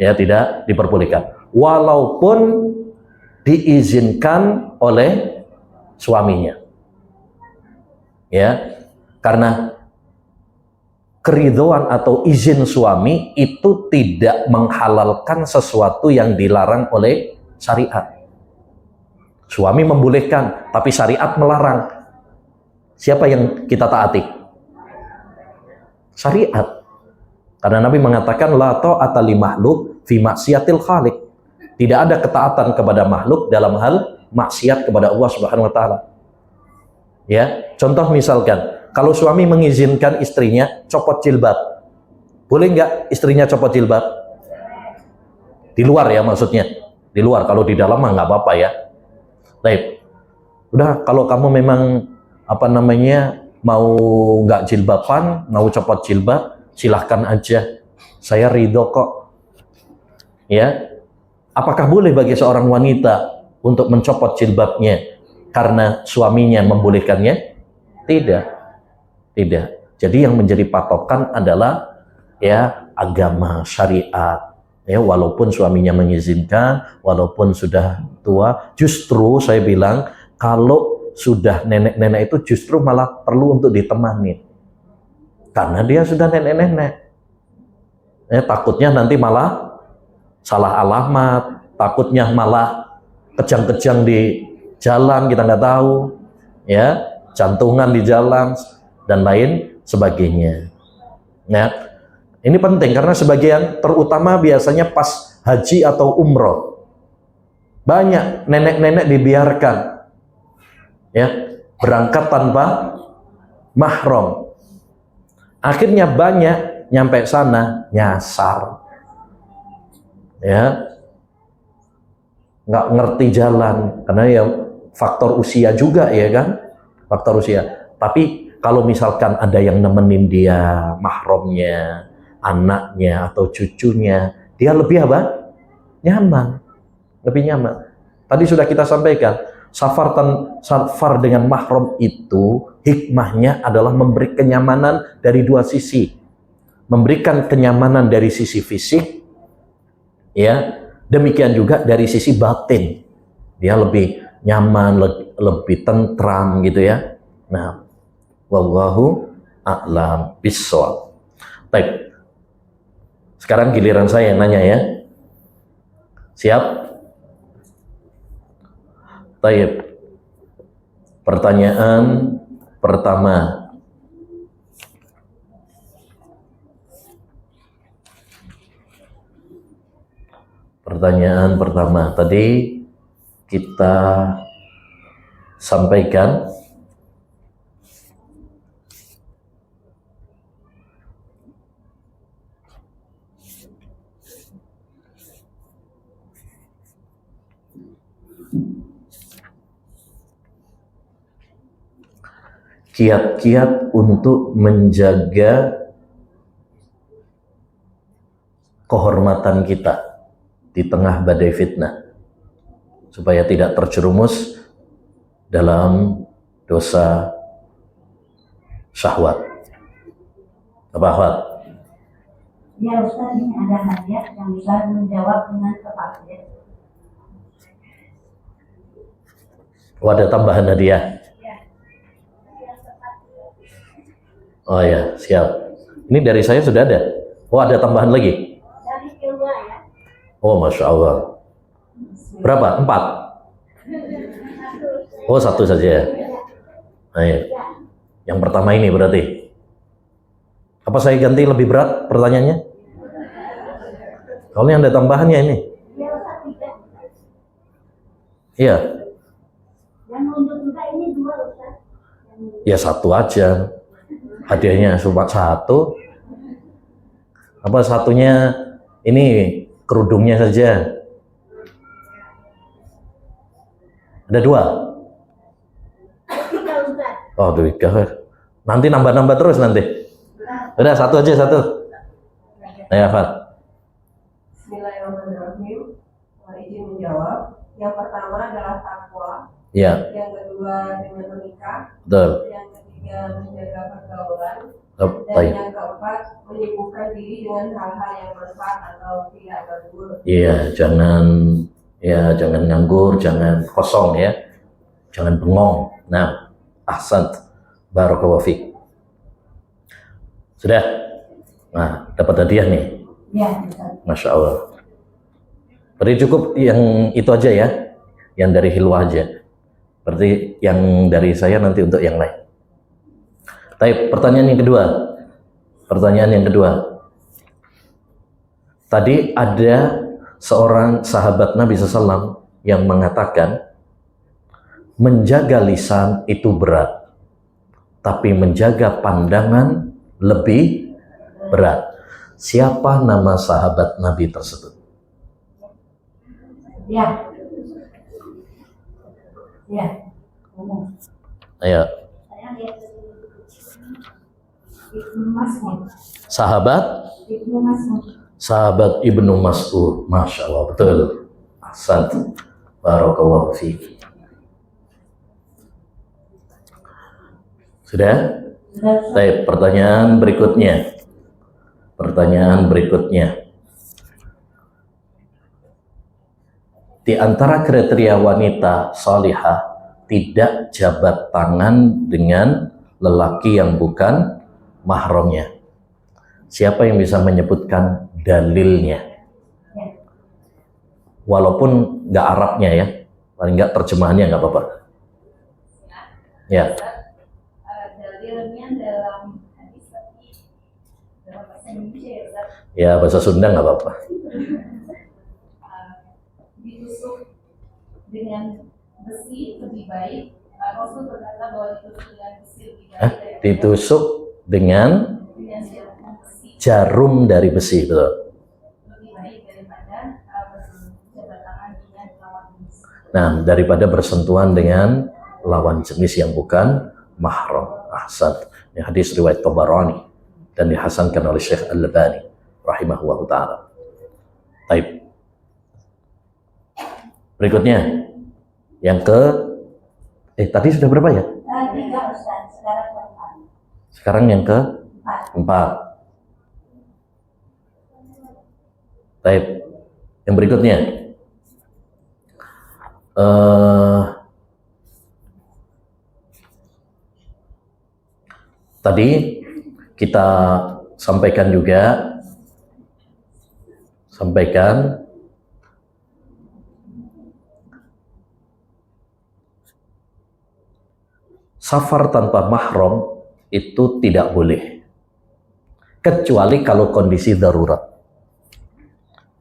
ya, tidak diperbolehkan, walaupun diizinkan oleh suaminya, ya, karena keridhaan atau izin suami itu tidak menghalalkan sesuatu yang dilarang oleh syariat. Suami membolehkan, tapi syariat melarang. Siapa yang kita taati? Syariat. Karena Nabi mengatakan la ta'ata li makhluk fi maksiatil khaliq. Tidak ada ketaatan kepada makhluk dalam hal maksiat kepada Allah Subhanahu wa taala. Ya, contoh misalkan, kalau suami mengizinkan istrinya copot jilbab, boleh nggak istrinya copot jilbab? Di luar ya maksudnya, di luar. Kalau di dalam mah nggak apa-apa ya. Baik, udah, kalau kamu memang apa namanya mau nggak jilbaban, mau copot jilbab, silahkan aja. Saya ridho kok. Ya, apakah boleh bagi seorang wanita untuk mencopot jilbabnya karena suaminya membolehkannya? Tidak, tidak. Jadi yang menjadi patokan adalah, ya, agama, syariat. Ya, walaupun suaminya mengizinkan, walaupun sudah tua, justru saya bilang kalau sudah nenek-nenek itu justru malah perlu untuk ditemani, karena dia sudah nenek-nenek. Ya, takutnya nanti malah salah alamat, takutnya malah kejang-kejang di jalan, kita nggak tahu, ya, jantungan di jalan dan lain sebagainya. Ya, ini penting karena sebagian, terutama biasanya pas haji atau umroh, banyak nenek-nenek dibiarkan, ya, berangkat tanpa mahram. Akhirnya banyak nyampe sana nyasar, ya, nggak ngerti jalan karena ya faktor usia juga, ya kan, faktor usia. Tapi kalau misalkan ada yang nemenin dia, mahramnya, anaknya atau cucunya, dia lebih apa? Nyaman, lebih nyaman. Tadi sudah kita sampaikan, safar dengan mahram itu hikmahnya adalah memberi kenyamanan dari dua sisi, memberikan kenyamanan dari sisi fisik, ya, demikian juga dari sisi batin, dia lebih nyaman, lebih tentram gitu ya. Nah, wallahu a'lam bishawab. Baik, sekarang giliran saya yang nanya ya. Siap? Baik. Pertanyaan pertama. Pertanyaan pertama tadi kita sampaikan kiat-kiat untuk menjaga kehormatan kita di tengah badai fitnah supaya tidak terjerumus dalam dosa syahwat. Apa Ahwat? Ya Ustaz, ini ada hadiah yang bisa menjawab dengan tepat ya. Oh, ada tambahan hadiah. Oh ya, siap. Ini dari saya sudah ada. Oh, ada tambahan lagi? Dari keluar ya. Oh, Masya Allah. Berapa? 4? Oh, 1 saja. Nah, ya. Yang pertama ini berarti. Apa saya ganti lebih berat pertanyaannya? Soalnya ada tambahannya ini. Ya Ustaz, 3. Iya. Yang untuk juga ini 2 Ustaz. Ya 1 aja. Hadiahnya cuma 1. Apa satunya ini kerudungnya saja? Ada 2? 3 Ustaz. Oh, 3. Nanti nambah-nambah terus nanti. Udah 1 aja, 1. Ayo, Fat. Bismillahirrahmanirrahim. Izin menjawab. Yang pertama adalah takwa. Ya, Yang kedua dengan menikah. betul. Yang ketiga menjaga pergaulan. Oh, Dan baik. yang keempat menyibukkan diri dengan hal-hal yang bermanfaat atau tidak nganggur. Iya, jangan nganggur, jangan kosong ya. Jangan bengong. Nah, ahsan. Barakallahu fiik. Sudah? Nah, dapat hadiah nih. Ya Ustaz. Masya Allah. Berarti cukup yang itu aja ya, yang dari Hilwa aja. Berarti yang dari saya nanti untuk yang lain. Baik, pertanyaan yang kedua. Pertanyaan yang kedua. Tadi ada seorang sahabat Nabi SAW yang mengatakan, menjaga lisan itu berat, tapi menjaga pandangan lebih berat. Siapa nama sahabat Nabi tersebut? Ya. Ya. Umum. Ayo, Saya lihat Ibnu Mas'ud. sahabat Ibnu Mas'ud. sahabat Ibnu Mas'ud. Masya Allah, betul. Ahsan. Barakallahu fiik. Sudah? Baik, pertanyaan berikutnya. Pertanyaan berikutnya. Di antara kriteria wanita salihah tidak jabat tangan dengan lelaki yang bukan mahramnya. Siapa yang bisa menyebutkan dalilnya? walaupun nggak Arabnya ya, paling nggak terjemahannya nggak apa-apa. Ya. Dalilnya dalam hadis tapi dalam bahasa Indonesia ya Ustaz. Ya, bahasa Sunda nggak apa-apa. Ditusuk dengan besi lebih baik. Rasul berkata bahwa ditusuk dengan besi lebih baik. Ditusuk dengan jarum dari besi, betul. Lebih baik daripada berjabat tangan dengan lawan jenis. Nah, daripada bersentuhan dengan lawan jenis yang bukan mahram. Ahsan. Ini hadis riwayat Tabarani dan dihasankan oleh Syekh Al-Albani rahimahullah ta'ala. Baik. Berikutnya yang tadi sudah berapa ya? 3 Ustaz, sekarang keempat. Sekarang yang keempat. Baik. Yang berikutnya. Tadi kita sampaikan safar tanpa mahram itu tidak boleh, kecuali kalau kondisi darurat.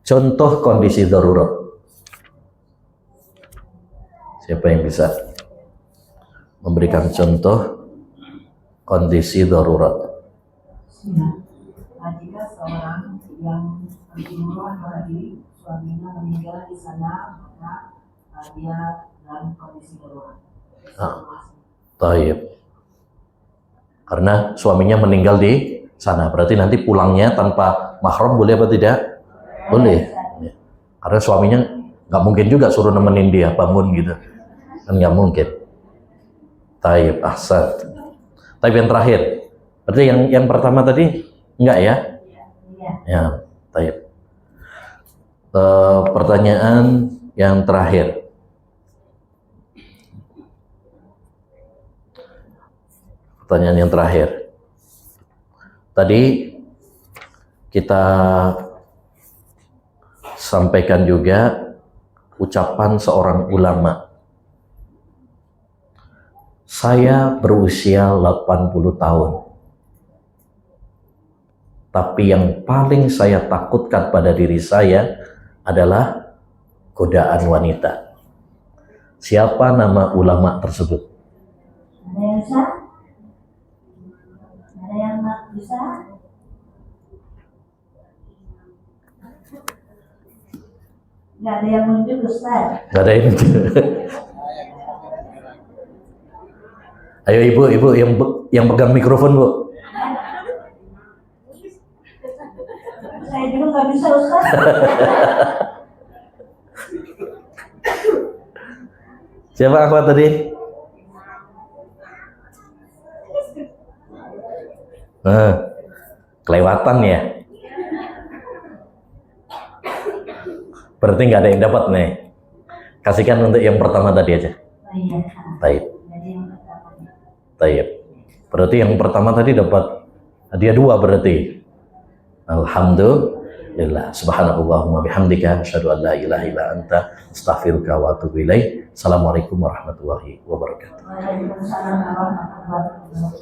Contoh kondisi darurat. Siapa yang bisa memberikan contoh kondisi darurat? Jika seorang yang berjumlah hadir suaminya meninggal di sana, maka dia dalam kondisi darurat. Taib. Karena suaminya meninggal di sana, berarti nanti pulangnya tanpa mahram boleh apa tidak? Boleh. Ya. Karena suaminya nggak mungkin juga suruh nemenin dia bangun gitu, kan nggak mungkin. Taib, ahsan. Taib yang terakhir. Berarti yang pertama tadi enggak ya? Ya, taib. Pertanyaan yang terakhir. Pertanyaan yang terakhir. Tadi kita sampaikan juga ucapan seorang ulama. Saya berusia 80 tahun. Tapi yang paling saya takutkan pada diri saya adalah godaan wanita. Siapa nama ulama tersebut? Ada yang bisa? Ada yang bisa? Nggak ada yang nunjuk Ustaz. Gak ada yang Ayo ibu yang pegang mikrofon, Bu. Saya juga nggak bisa Ustaz. Siapa akhwat tadi? Kelewatan ya. Berarti nggak ada yang dapat nih. Kasihkan untuk yang pertama tadi aja. Oh iya. Taib. Jadi yang pertama. Taib. Berarti yang pertama tadi dapat hadiah 2 berarti. Alhamdulillah. Subhanallahumma bihamdika asyhadu an la ilaha illa anta astaghfiruka wa atubu ilaik. Assalamualaikum warahmatullahi wabarakatuh. Waalaikumsalam warahmatullahi wabarakatuh.